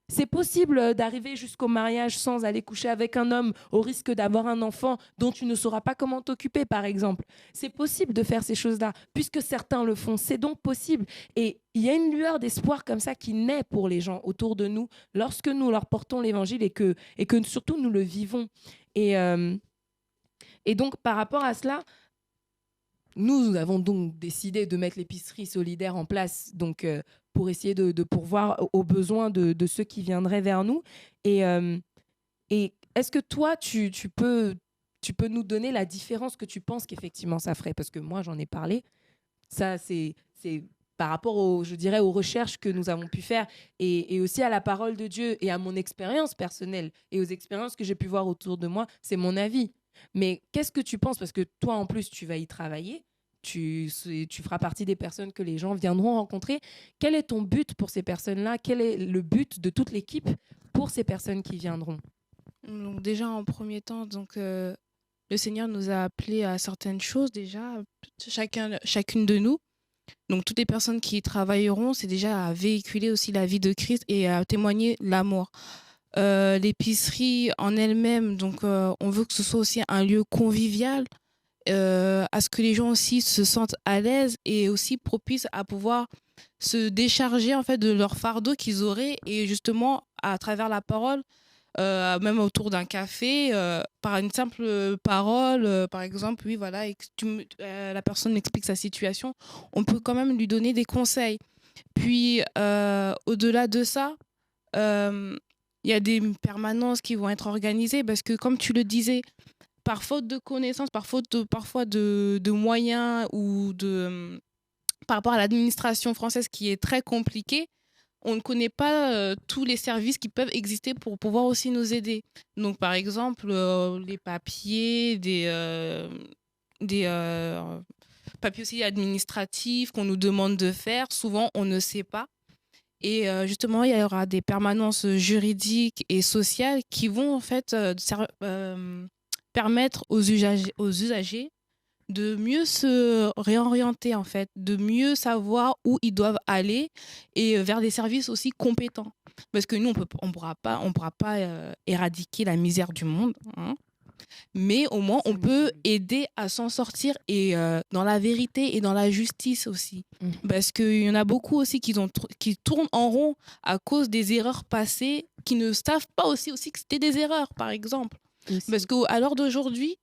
C'est possible d'arriver jusqu'au mariage sans aller coucher avec un homme au risque d'avoir un enfant dont tu ne sauras pas comment t'occuper, par exemple. C'est possible de faire ces choses-là, puisque certains le font. C'est donc possible. Et il y a une lueur d'espoir comme ça qui naît pour les gens autour de nous lorsque nous leur portons l'évangile et que surtout nous le vivons. Et donc, par rapport à cela, nous avons donc décidé de mettre l'épicerie solidaire en place, donc pour essayer de pourvoir aux besoins de ceux qui viendraient vers nous. Et est-ce que toi, tu peux nous donner la différence que tu penses qu'effectivement ça ferait? Parce que moi, j'en ai parlé. Ça, c'est par rapport aux recherches que nous avons pu faire et aussi à la parole de Dieu et à mon expérience personnelle et aux expériences que j'ai pu voir autour de moi. C'est mon avis. Mais qu'est-ce que tu penses? Parce que toi, en plus, tu vas y travailler. Tu feras partie des personnes que les gens viendront rencontrer. Quel est ton but pour ces personnes-là? Quel est le but de toute l'équipe pour ces personnes qui viendront? Donc déjà, en premier temps, le Seigneur nous a appelés à certaines choses déjà, chacune de nous. Donc toutes les personnes qui travailleront, c'est déjà à véhiculer aussi la vie de Christ et à témoigner l'amour. L'épicerie en elle-même, donc on veut que ce soit aussi un lieu convivial à ce que les gens aussi se sentent à l'aise et aussi propices à pouvoir se décharger en fait de leur fardeau qu'ils auraient et justement à travers la parole, même autour d'un café, par une simple parole, par exemple, oui voilà, la personne explique sa situation, on peut quand même lui donner des conseils. Puis au-delà de ça, euh, il y a des permanences qui vont être organisées parce que comme tu le disais, par faute de connaissances, parfois de moyens ou par rapport à l'administration française qui est très compliquée, on ne connaît pas tous les services qui peuvent exister pour pouvoir aussi nous aider. Donc, par exemple, les papiers, des papiers aussi administratifs qu'on nous demande de faire, souvent on ne sait pas. Et justement, il y aura des permanences juridiques et sociales qui vont en fait permettre aux usagers de mieux se réorienter en fait, de mieux savoir où ils doivent aller et vers des services aussi compétents. Parce que nous, on pourra pas éradiquer la misère du monde, hein, mais au moins on peut aider à s'en sortir et dans la vérité et dans la justice aussi. Parce qu'il y en a beaucoup aussi qui tournent en rond à cause des erreurs passées, qui ne savent pas aussi que c'était des erreurs, par exemple. Aussi. Parce qu'à l'heure d'aujourd'hui,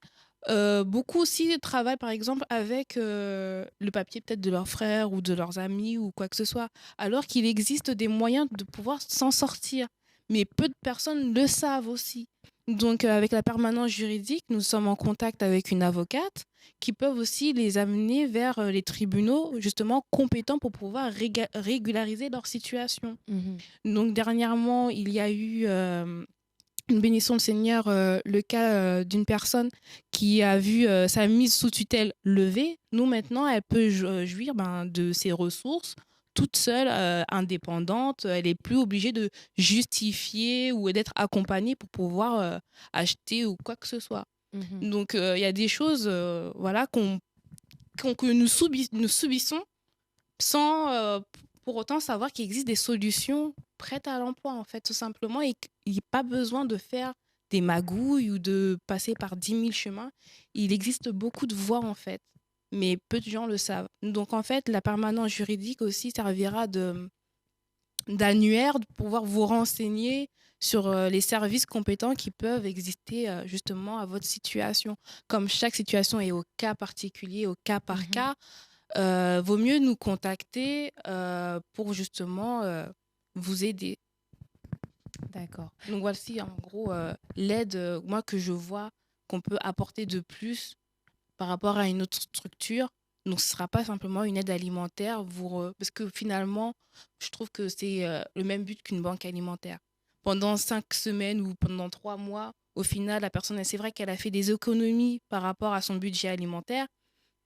beaucoup aussi travaillent par exemple avec le papier peut-être de leurs frères ou de leurs amis ou quoi que ce soit, alors qu'il existe des moyens de pouvoir s'en sortir. Mais peu de personnes le savent aussi. Donc avec la permanence juridique, nous sommes en contact avec une avocate qui peuvent aussi les amener vers les tribunaux justement compétents pour pouvoir régulariser leur situation. Donc dernièrement, il y a eu... bénissons le Seigneur, le cas d'une personne qui a vu sa mise sous tutelle levée. Nous, maintenant, elle peut jouir de ses ressources toute seule, indépendante. Elle n'est plus obligée de justifier ou d'être accompagnée pour pouvoir acheter ou quoi que ce soit. Donc, il y a des choses voilà, que nous subissons sans pour autant savoir qu'il existe des solutions prêtes à l'emploi, en fait, tout simplement, et qu'il n'y a pas besoin de faire des magouilles ou de passer par 10 000 chemins. Il existe beaucoup de voies, en fait, mais peu de gens le savent. Donc, en fait, la permanence juridique aussi servira d'annuaire pour pouvoir vous renseigner sur les services compétents qui peuvent exister justement à votre situation. Comme chaque situation est au cas particulier, au cas par cas, vaut mieux nous contacter pour justement vous aider. D'accord. Donc voici en gros l'aide moi que je vois qu'on peut apporter de plus par rapport à une autre structure. Donc ce ne sera pas simplement une aide alimentaire parce que finalement je trouve que c'est le même but qu'une banque alimentaire. Pendant 5 semaines ou pendant 3 mois, au final la personne, c'est vrai qu'elle a fait des économies par rapport à son budget alimentaire,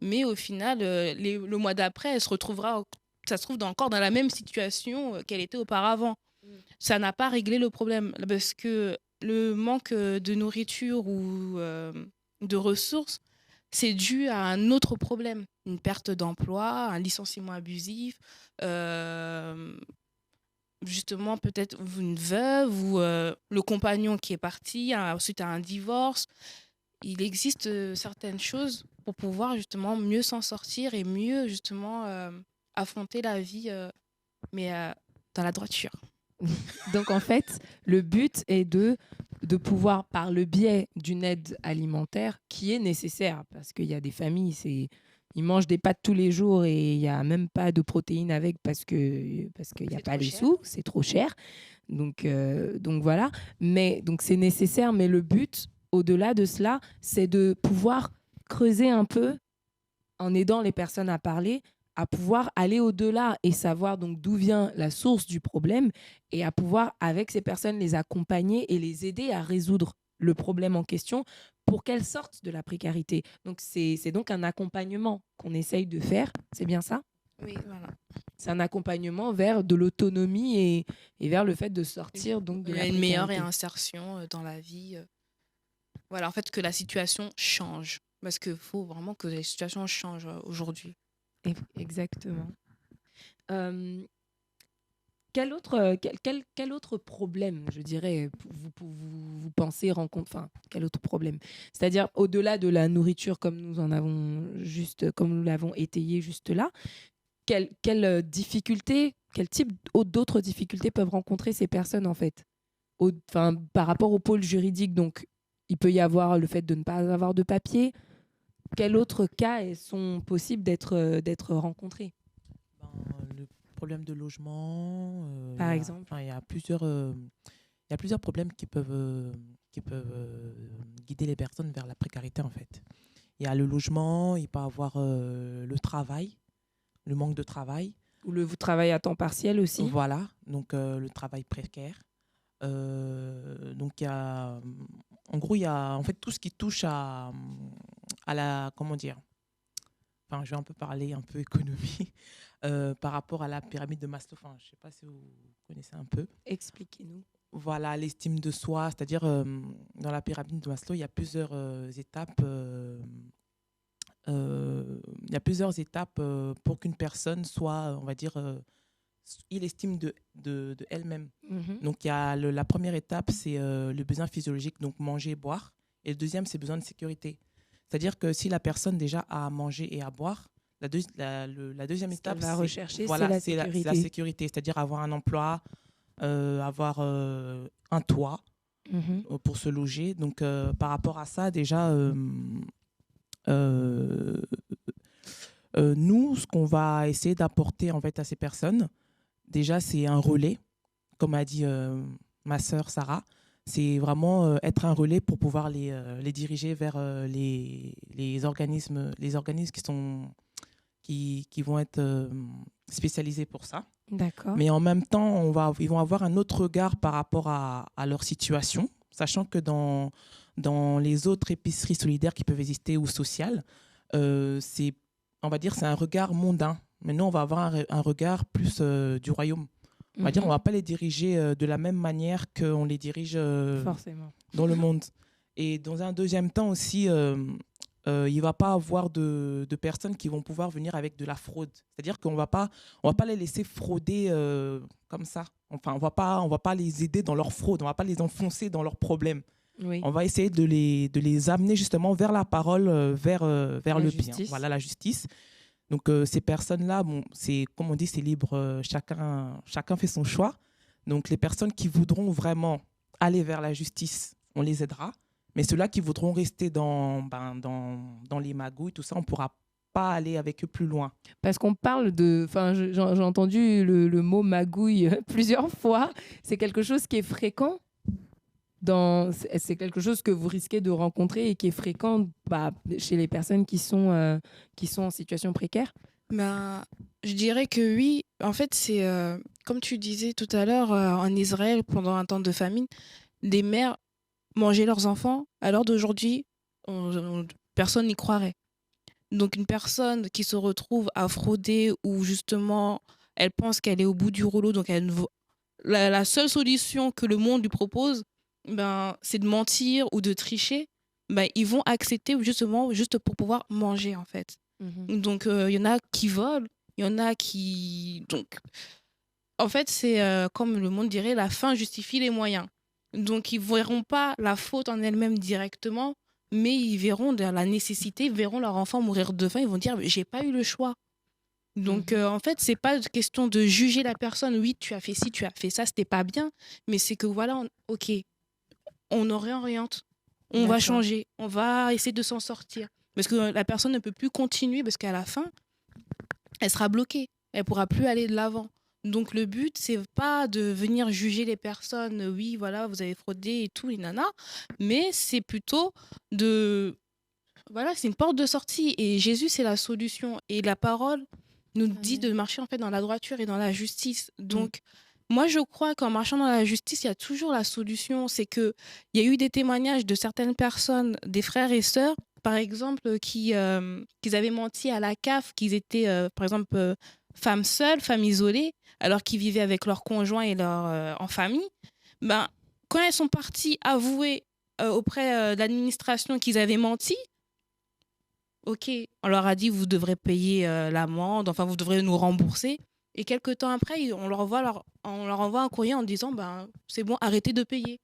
mais au final, le mois d'après, elle se retrouvera, ça se trouve, encore dans la même situation qu'elle était auparavant. Ça n'a pas réglé le problème parce que le manque de nourriture ou de ressources, c'est dû à un autre problème, une perte d'emploi, un licenciement abusif, justement peut-être une veuve ou le compagnon qui est parti ensuite à un divorce. Il existe certaines choses pour pouvoir justement mieux s'en sortir et mieux justement affronter la vie, mais dans la droiture. Donc en fait, le but est de pouvoir, par le biais d'une aide alimentaire qui est nécessaire, parce qu'il y a des familles, ils mangent des pâtes tous les jours et il n'y a même pas de protéines avec parce qu'il n'y a pas les sous, c'est trop cher. Donc voilà. Mais donc c'est nécessaire, mais le but, au-delà de cela, c'est de pouvoir creuser un peu en aidant les personnes à parler, à pouvoir aller au-delà et savoir donc d'où vient la source du problème et à pouvoir, avec ces personnes, les accompagner et les aider à résoudre le problème en question pour qu'elles sortent de la précarité. Donc, c'est donc un accompagnement qu'on essaye de faire. C'est bien ça ? Oui, voilà. C'est un accompagnement vers de l'autonomie et vers le fait de sortir donc de la précarité. Une meilleure réinsertion dans la vie. Voilà, en fait, que la situation change. Parce qu'il faut vraiment que les situations changent aujourd'hui. Exactement. quel autre problème, je dirais, vous pensez rencontrer, enfin, quel autre problème? C'est-à-dire, au-delà de la nourriture, comme nous l'avons étayé juste là, quelle difficulté, quel type d'autres difficultés peuvent rencontrer ces personnes, en fait? Par rapport au pôle juridique, donc, il peut y avoir le fait de ne pas avoir de papier. Quels autres cas sont possibles d'être rencontrés? Le problème de logement, Par exemple. il y a plusieurs problèmes qui peuvent guider les personnes vers la précarité, en fait. Il y a le logement, il peut y avoir le travail, le manque de travail. Ou le travail à temps partiel aussi. Voilà, donc le travail précaire. Donc en gros, il y a en fait tout ce qui touche à la, comment dire, enfin, je vais un peu parler un peu économie par rapport à la pyramide de Maslow. Enfin, je ne sais pas si vous connaissez un peu. Expliquez-nous. Voilà, l'estime de soi, c'est-à-dire dans la pyramide de Maslow, il y a plusieurs étapes. Il y a plusieurs étapes pour qu'une personne soit, on va dire, il estime de elle-même. Donc, il y a la première étape, c'est le besoin physiologique, donc manger et boire. Et le deuxième, c'est le besoin de sécurité. C'est-à-dire que si la personne déjà a à manger et à boire, la deuxième étape, va rechercher, voilà, c'est la c'est la sécurité. C'est-à-dire avoir un emploi, avoir un toit pour se loger. Donc, par rapport à ça, déjà, nous, ce qu'on va essayer d'apporter en fait à ces personnes, déjà, c'est un relais, comme a dit ma sœur Sarah. C'est vraiment être un relais pour pouvoir les diriger vers les organismes qui vont être spécialisés pour ça. D'accord. Mais en même temps, ils vont avoir un autre regard par rapport à leur situation, sachant que dans les autres épiceries solidaires qui peuvent exister ou sociales, on va dire c'est un regard mondain. Mais nous, on va avoir un regard plus du royaume. On va dire, on ne va pas les diriger de la même manière qu'on les dirige forcément dans le monde. Et dans un deuxième temps aussi, il ne va pas avoir de personnes qui vont pouvoir venir avec de la fraude. C'est-à-dire qu'on ne va pas les laisser frauder comme ça. Enfin, on va pas les aider dans leur fraude, on ne va pas les enfoncer dans leurs problèmes. Oui. On va essayer de les amener justement vers la parole, vers le justice. bien. Voilà, la justice. Donc, ces personnes-là, bon, comme on dit, c'est libre, chacun fait son choix. Donc, les personnes qui voudront vraiment aller vers la justice, on les aidera. Mais ceux-là qui voudront rester dans les magouilles, tout ça, on ne pourra pas aller avec eux plus loin. Parce qu'on parle de... Enfin, j'ai entendu le mot magouille plusieurs fois. C'est quelque chose qui est fréquent. C'est quelque chose que vous risquez de rencontrer et qui est fréquent chez les personnes qui sont en situation précaire. Je dirais que oui. En fait, c'est comme tu disais tout à l'heure, en Israël, pendant un temps de famine, des mères mangeaient leurs enfants. À l'heure d'aujourd'hui, personne n'y croirait. Donc, une personne qui se retrouve à frauder ou justement, elle pense qu'elle est au bout du rouleau, donc la seule solution que le monde lui propose, c'est de mentir ou de tricher. Ils vont accepter justement juste pour pouvoir manger, en fait. Donc, il y en a qui volent, il y en a qui... Donc, en fait, c'est comme le monde dirait, la fin justifie les moyens. Donc, ils ne verront pas la faute en elle-même directement, mais ils verront la nécessité, ils verront leur enfant mourir de faim, ils vont dire « j'ai pas eu le choix ». Donc, en fait, c'est pas question de juger la personne. Oui, tu as fait ci, tu as fait ça, c'était pas bien. Mais c'est que voilà, ok, on réoriente, on va changer, on va essayer de s'en sortir. Parce que la personne ne peut plus continuer parce qu'à la fin, elle sera bloquée. Elle pourra plus aller de l'avant. Donc, le but, c'est pas de venir juger les personnes. Oui, voilà, vous avez fraudé et tout, les nanas. Mais c'est plutôt voilà, c'est une porte de sortie. Et Jésus, c'est la solution. Et la parole nous dit de marcher en fait dans la droiture et dans la justice. Donc, moi, je crois qu'en marchant dans la justice, il y a toujours la solution. C'est qu'il y a eu des témoignages de certaines personnes, des frères et sœurs, par exemple, qu'ils avaient menti à la CAF, qu'ils étaient, par exemple, femmes seules, femmes isolées, alors qu'ils vivaient avec leurs conjoints et en famille. Quand elles sont parties avouer auprès de l'administration qu'ils avaient menti, ok, on leur a dit vous devrez payer l'amende, enfin vous devrez nous rembourser. Et quelques temps après, on leur envoie un courrier en disant c'est bon, arrêtez de payer.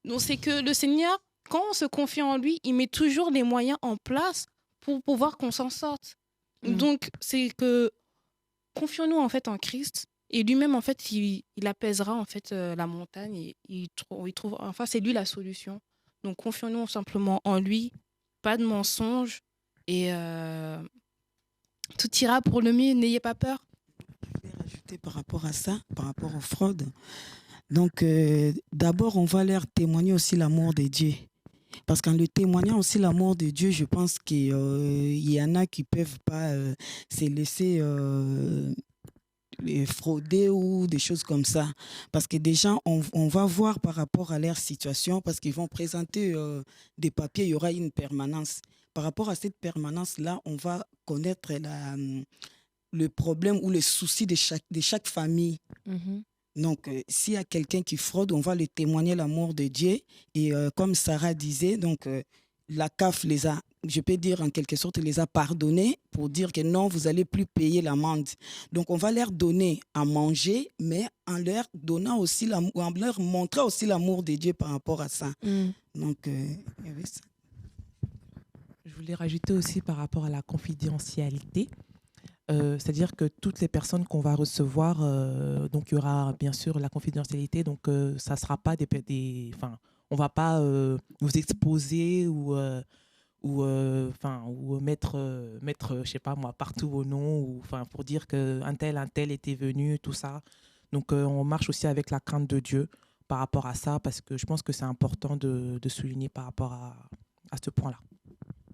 Donc c'est que le Seigneur, quand on se confie en lui, il met toujours les moyens en place pour pouvoir qu'on s'en sorte. Donc c'est que confions-nous en fait en Christ, et lui-même en fait il apaisera en fait la montagne, et il trouve enfin c'est lui la solution. Donc confions-nous simplement en lui, pas de mensonges, et tout ira pour le mieux, n'ayez pas peur. Je vais rajouter par rapport à ça, par rapport aux fraudes. Donc, d'abord, on va leur témoigner aussi l'amour de Dieu. Parce qu'en le témoignant aussi l'amour de Dieu, je pense qu'il y en a qui ne peuvent pas se laisser frauder ou des choses comme ça. Parce que déjà, on va voir par rapport à leur situation, parce qu'ils vont présenter des papiers, il y aura une permanence. Par rapport à cette permanence-là, on va connaître le problème ou les soucis de chaque famille. Donc, s'il y a quelqu'un qui fraude, on va lui témoigner l'amour de Dieu. Et comme Sarah disait, donc, la CAF les a, je peux dire en quelque sorte, les a pardonnés pour dire que non, vous n'allez plus payer l'amende. Donc, on va leur donner à manger, mais en leur donnant aussi, en leur montrant aussi l'amour de Dieu par rapport à ça. Donc, il y avait ça. Je voulais rajouter aussi par rapport à la confidentialité. C'est-à-dire que toutes les personnes qu'on va recevoir, donc il y aura bien sûr la confidentialité, donc ça ne sera pas on ne va pas vous exposer ou mettre je sais pas moi, partout vos noms, ou pour dire qu'un tel était venu, tout ça. Donc on marche aussi avec la crainte de Dieu par rapport à ça, parce que je pense que c'est important de souligner par rapport à ce point-là.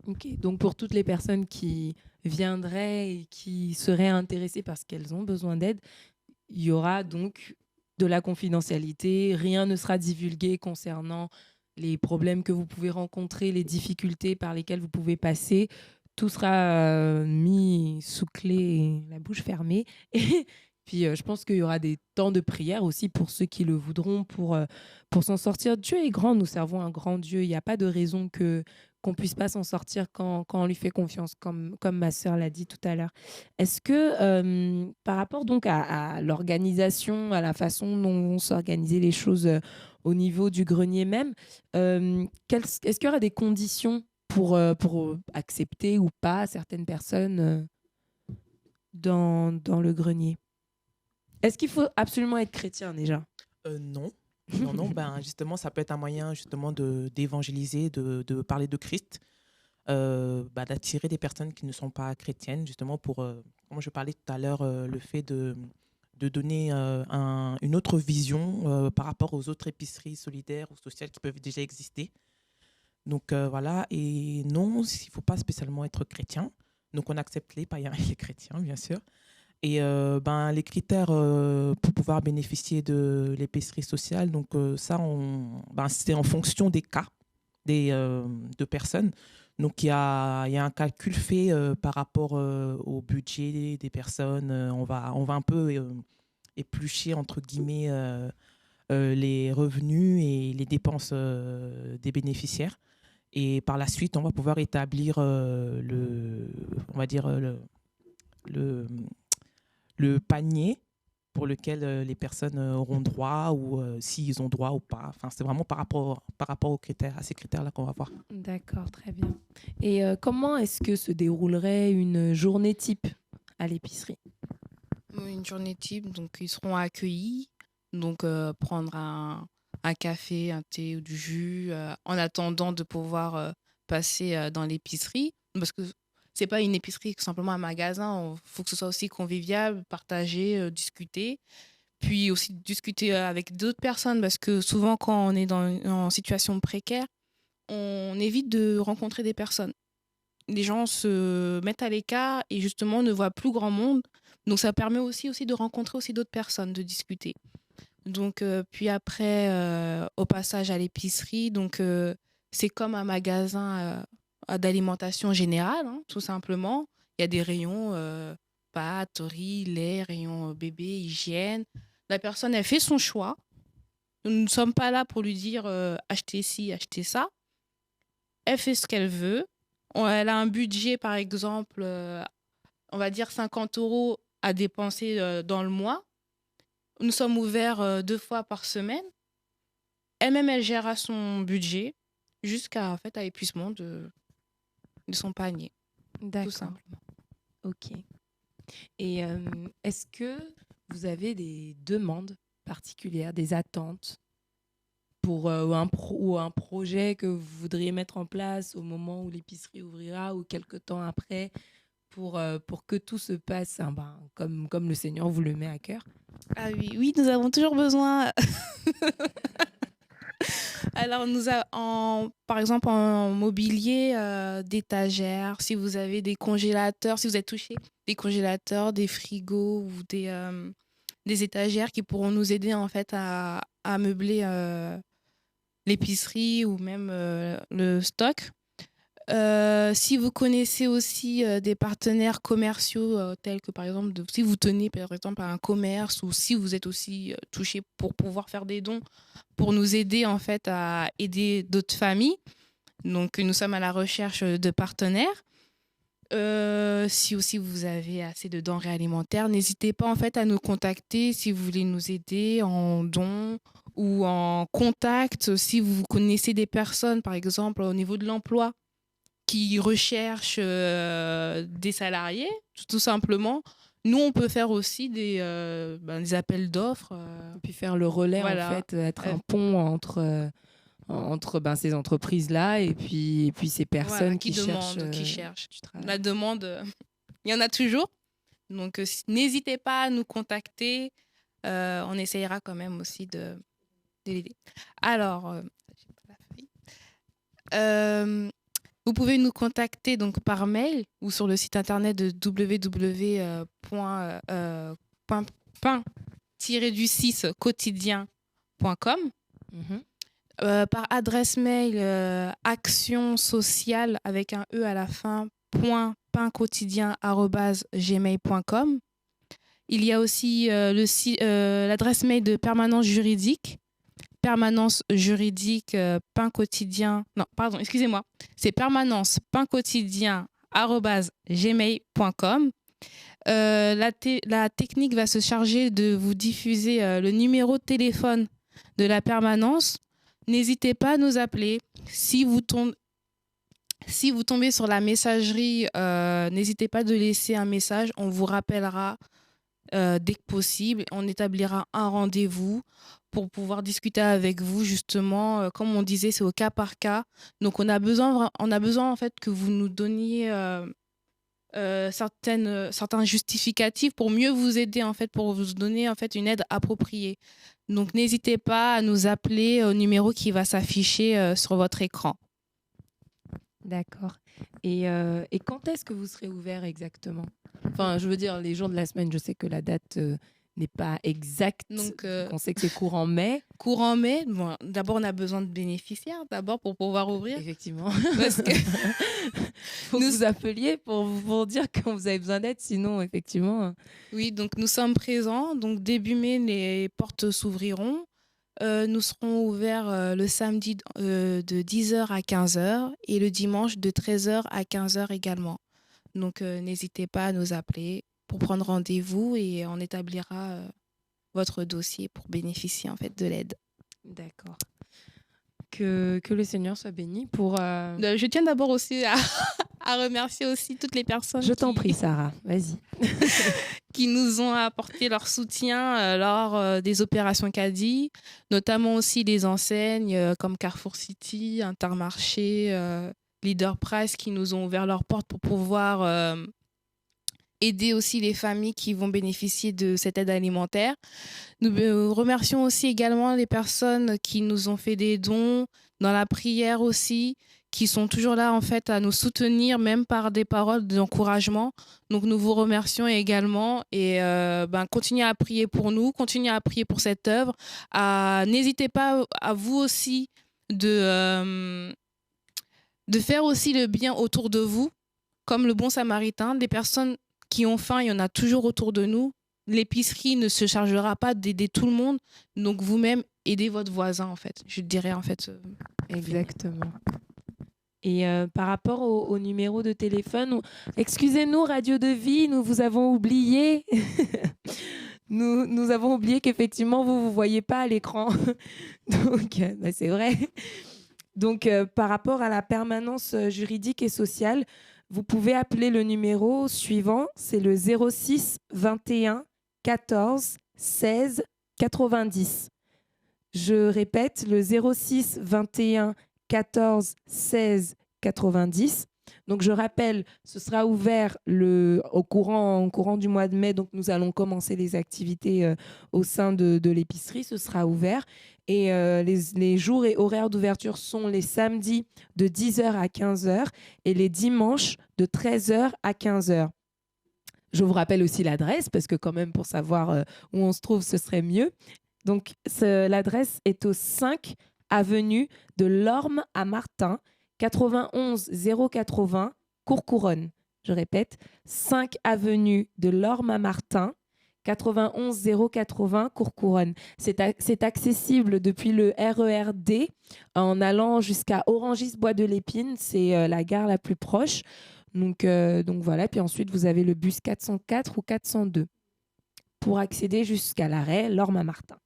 Ok, donc pour toutes les personnes qui viendraient et qui seraient intéressées parce qu'elles ont besoin d'aide, il y aura donc de la confidentialité, rien ne sera divulgué concernant les problèmes que vous pouvez rencontrer, les difficultés par lesquelles vous pouvez passer. Tout sera mis sous clé et la bouche fermée. Et puis je pense qu'il y aura des temps de prière aussi pour ceux qui le voudront, pour s'en sortir. Dieu est grand, nous servons un grand Dieu. Il n'y a pas de raison qu'on puisse pas s'en sortir quand on lui fait confiance, comme ma sœur l'a dit tout à l'heure. Est-ce que, par rapport donc à l'organisation, à la façon dont vont s'organiser les choses au niveau du grenier même, est-ce qu'il y aura des conditions pour accepter ou pas certaines personnes dans le grenier? Est-ce qu'il faut absolument être chrétien déjà? Non. Non, justement, ça peut être un moyen justement d'évangéliser, de parler de Christ, d'attirer des personnes qui ne sont pas chrétiennes, justement pour, comme je parlais tout à l'heure, le fait de donner une autre vision par rapport aux autres épiceries solidaires ou sociales qui peuvent déjà exister. Donc voilà, et non, il ne faut pas spécialement être chrétien. Donc on accepte les païens et les chrétiens, bien sûr. Et les critères pour pouvoir bénéficier de l'épicerie sociale, donc ça, c'est en fonction des cas de personnes. Donc il y a un calcul fait par rapport au budget des personnes. On va un peu éplucher, entre guillemets, les revenus et les dépenses des bénéficiaires. Et par la suite, on va pouvoir établir le panier pour lequel les personnes auront droit, ou s'ils ont droit ou pas. Enfin, c'est vraiment par rapport aux critères, à ces critères-là qu'on va voir. D'accord, très bien. Et comment est-ce que se déroulerait une journée type à l'épicerie? Une journée type, donc ils seront accueillis, donc prendre un café, un thé ou du jus en attendant de pouvoir passer dans l'épicerie, parce que c'est pas une épicerie, simplement un magasin. Il faut que ce soit aussi convivial, partager, discuter. Puis aussi discuter avec d'autres personnes, parce que souvent, quand on est en situation précaire, on évite de rencontrer des personnes. Les gens se mettent à l'écart et justement ne voient plus grand monde. Donc, ça permet aussi de rencontrer aussi d'autres personnes, de discuter. Donc, puis après, au passage à l'épicerie, donc c'est comme un magasin d'alimentation générale, hein, tout simplement. Il y a des rayons pâtes, riz, lait, rayons bébé, hygiène. La personne, elle fait son choix. Nous ne sommes pas là pour lui dire achetez ci, achetez ça. Elle fait ce qu'elle veut. Elle a un budget, par exemple, on va dire 50 €. à dépenser dans le mois. Nous sommes ouverts 2 fois par semaine. Elle-même, elle gère son budget jusqu'à à épuisement de son panier, tout D'accord. simplement. Ok. Et est-ce que vous avez des demandes particulières, des attentes pour ou un projet que vous voudriez mettre en place au moment où l'épicerie ouvrira ou quelque temps après pour que tout se passe comme le Seigneur vous le met à cœur? Ah oui, nous avons toujours besoin. Alors, par exemple, en mobilier, d'étagères, si vous avez des congélateurs, si vous êtes touché, des congélateurs, des frigos ou des étagères qui pourront nous aider en fait à meubler l'épicerie ou même le stock. Si vous connaissez aussi des partenaires commerciaux tels que par exemple, si vous tenez par exemple à un commerce ou si vous êtes aussi touché pour pouvoir faire des dons pour nous aider en fait à aider d'autres familles. Donc nous sommes à la recherche de partenaires. Si aussi vous avez assez de denrées alimentaires, n'hésitez pas en fait à nous contacter si vous voulez nous aider en dons ou en contact. Si vous connaissez des personnes par exemple au niveau de l'emploi qui recherchent des salariés, tout simplement. Nous, on peut faire aussi des appels d'offres. Et puis faire le relais, Voilà. en fait, être un pont entre ces entreprises-là et puis ces personnes qui cherchent du travail. La demande, il y en a toujours. Donc, n'hésitez pas à nous contacter. On essayera quand même aussi de l'aider. Alors, vous pouvez nous contacter donc par mail ou sur le site internet de www.pain-quotidien.com. Par adresse mail action sociale avec un E à la fin .painquotidien@gmail.com. Il y a aussi l'adresse mail de permanence juridique pain quotidien. Non, pardon, excusez-moi. C'est permanence.painquotidien@gmail.com. La technique va se charger de vous diffuser le numéro de téléphone de la permanence. N'hésitez pas à nous appeler. Si vous tombez sur la messagerie, n'hésitez pas de laisser un message. On vous rappellera dès que possible. On établira un rendez-vous pour pouvoir discuter avec vous, justement. Comme on disait, c'est au cas par cas. Donc, on a besoin en fait que vous nous donniez certains justificatifs pour mieux vous aider, en fait, pour vous donner en fait une aide appropriée. Donc, n'hésitez pas à nous appeler au numéro qui va s'afficher sur votre écran. D'accord. Et quand est-ce que vous serez ouvert exactement? Enfin, je veux dire, les jours de la semaine, je sais que la date n'est pas exacte. Donc, on sait que c'est courant mai. Courant mai, bon, d'abord, on a besoin de bénéficiaires pour pouvoir ouvrir. Effectivement. Parce que faut que vous appeliez pour dire que vous avez besoin d'aide, sinon, effectivement. Oui, donc nous sommes présents. Donc, début mai, les portes s'ouvriront. Nous serons ouverts le samedi de 10h à 15h et le dimanche de 13h à 15h également. Donc, n'hésitez pas à nous appeler pour prendre rendez-vous et on établira votre dossier pour bénéficier en fait de l'aide. D'accord. Que le Seigneur soit béni pour... Je tiens d'abord aussi à remercier aussi toutes les personnes. Je t'en prie, Sarah, vas-y. Qui nous ont apporté leur soutien lors des opérations CADI, notamment aussi les enseignes comme Carrefour City, Intermarché, Leader Price qui nous ont ouvert leurs portes pour pouvoir aider aussi les familles qui vont bénéficier de cette aide alimentaire. Nous remercions aussi également les personnes qui nous ont fait des dons dans la prière aussi, qui sont toujours là en fait à nous soutenir, même par des paroles d'encouragement. Donc nous vous remercions également et continuez à prier pour nous, continuez à prier pour cette œuvre. N'hésitez pas à vous aussi de faire aussi le bien autour de vous, comme le bon samaritain. Des personnes qui ont faim, il y en a toujours autour de nous. L'épicerie ne se chargera pas d'aider tout le monde. Donc vous-même, aidez votre voisin en fait. Je dirais en fait. Exactement. Et par rapport au numéro de téléphone, excusez-nous, Radio de Vie, nous vous avons oublié. Nous avons oublié qu'effectivement, vous ne voyez pas à l'écran. Donc, c'est vrai. Donc, par rapport à la permanence juridique et sociale, vous pouvez appeler le numéro suivant, c'est le 06 21 14 16 90. Je répète, le 06 21 14 16 90. Donc, je rappelle, ce sera ouvert au courant du mois de mai. Donc, nous allons commencer les activités au sein de l'épicerie. Ce sera ouvert. Et les jours et horaires d'ouverture sont les samedis de 10h à 15h et les dimanches de 13h à 15h. Je vous rappelle aussi l'adresse parce que quand même, pour savoir où on se trouve, ce serait mieux. Donc, l'adresse est au 5 avenue de l'Orme à Martin, 91 080 Courcouronnes. Je répète, 5 avenue de l'Orme à Martin, 91 080 Courcouronnes. C'est accessible depuis le RER-D en allant jusqu'à Orangis-Bois de l'Épine. C'est la gare la plus proche. Donc voilà. Puis ensuite, vous avez le bus 404 ou 402 pour accéder jusqu'à l'arrêt l'Orme à Martin.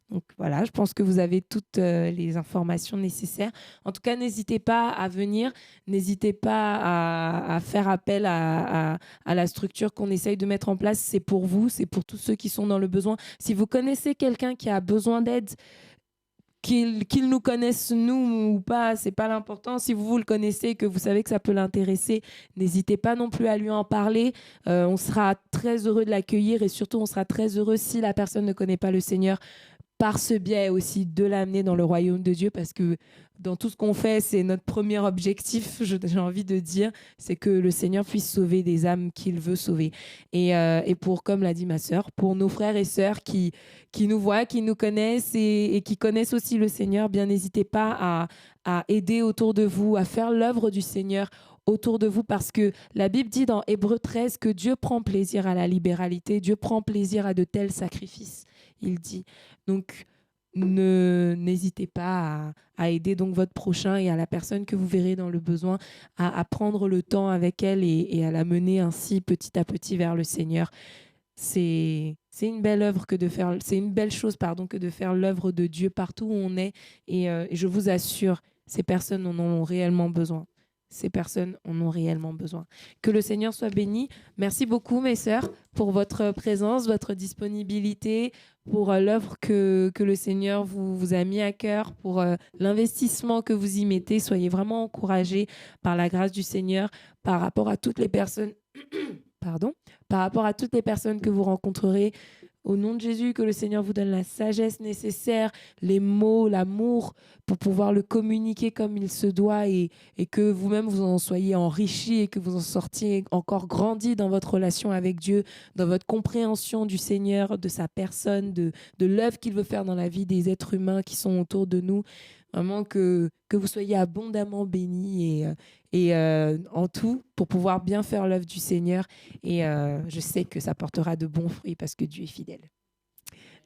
Donc voilà, je pense que vous avez toutes les informations nécessaires. En tout cas, n'hésitez pas à venir, n'hésitez pas à faire appel à la structure qu'on essaye de mettre en place. C'est pour vous, c'est pour tous ceux qui sont dans le besoin. Si vous connaissez quelqu'un qui a besoin d'aide, qu'il nous connaisse nous ou pas, c'est pas l'important. Si vous le connaissez, que vous savez que ça peut l'intéresser, n'hésitez pas non plus à lui en parler. On sera très heureux de l'accueillir et surtout, on sera très heureux si la personne ne connaît pas le Seigneur, par ce biais aussi de l'amener dans le royaume de Dieu, parce que dans tout ce qu'on fait, c'est notre premier objectif, j'ai envie de dire, c'est que le Seigneur puisse sauver des âmes qu'il veut sauver. Et pour, comme l'a dit ma sœur, pour nos frères et sœurs qui nous voient, qui nous connaissent et qui connaissent aussi le Seigneur, bien n'hésitez pas à aider autour de vous, à faire l'œuvre du Seigneur autour de vous, parce que la Bible dit dans Hébreux 13 que Dieu prend plaisir à la libéralité, Dieu prend plaisir à de tels sacrifices, il dit. Donc, n'hésitez pas à aider donc votre prochain et à la personne que vous verrez dans le besoin à prendre le temps avec elle et à la mener ainsi petit à petit vers le Seigneur. C'est une belle œuvre c'est une belle chose que de faire l'œuvre de Dieu partout où on est et je vous assure, ces personnes en ont réellement besoin. Ces personnes en ont réellement besoin. Que le Seigneur soit béni. Merci beaucoup, mes sœurs, pour votre présence, votre disponibilité, pour l'œuvre que le Seigneur vous a mis à cœur, pour l'investissement que vous y mettez. Soyez vraiment encouragés par la grâce du Seigneur par rapport à toutes les personnes, par rapport à toutes les personnes que vous rencontrerez. Au nom de Jésus, que le Seigneur vous donne la sagesse nécessaire, les mots, l'amour pour pouvoir le communiquer comme il se doit et que vous-même vous en soyez enrichis et que vous en sortiez encore grandis dans votre relation avec Dieu, dans votre compréhension du Seigneur, de sa personne, de l'œuvre qu'il veut faire dans la vie des êtres humains qui sont autour de nous. Vraiment que vous soyez abondamment bénis et en tout pour pouvoir bien faire l'œuvre du Seigneur. Et je sais que ça portera de bons fruits parce que Dieu est fidèle.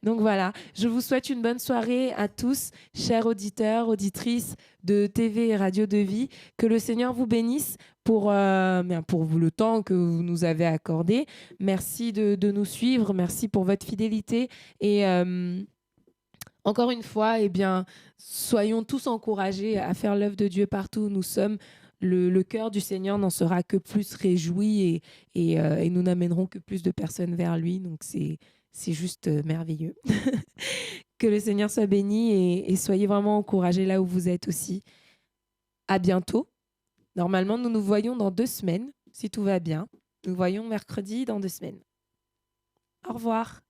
Donc voilà, je vous souhaite une bonne soirée à tous, chers auditeurs, auditrices de TV et Radio de Vie. Que le Seigneur vous bénisse pour le temps que vous nous avez accordé. Merci de nous suivre, merci pour votre fidélité et encore une fois, soyons tous encouragés à faire l'œuvre de Dieu partout où nous sommes. Le cœur du Seigneur n'en sera que plus réjoui et nous n'amènerons que plus de personnes vers lui. Donc, c'est juste merveilleux. Que le Seigneur soit béni et soyez vraiment encouragés là où vous êtes aussi. À bientôt. Normalement, nous nous voyons dans 2 semaines, si tout va bien. Nous voyons mercredi dans 2 semaines. Au revoir.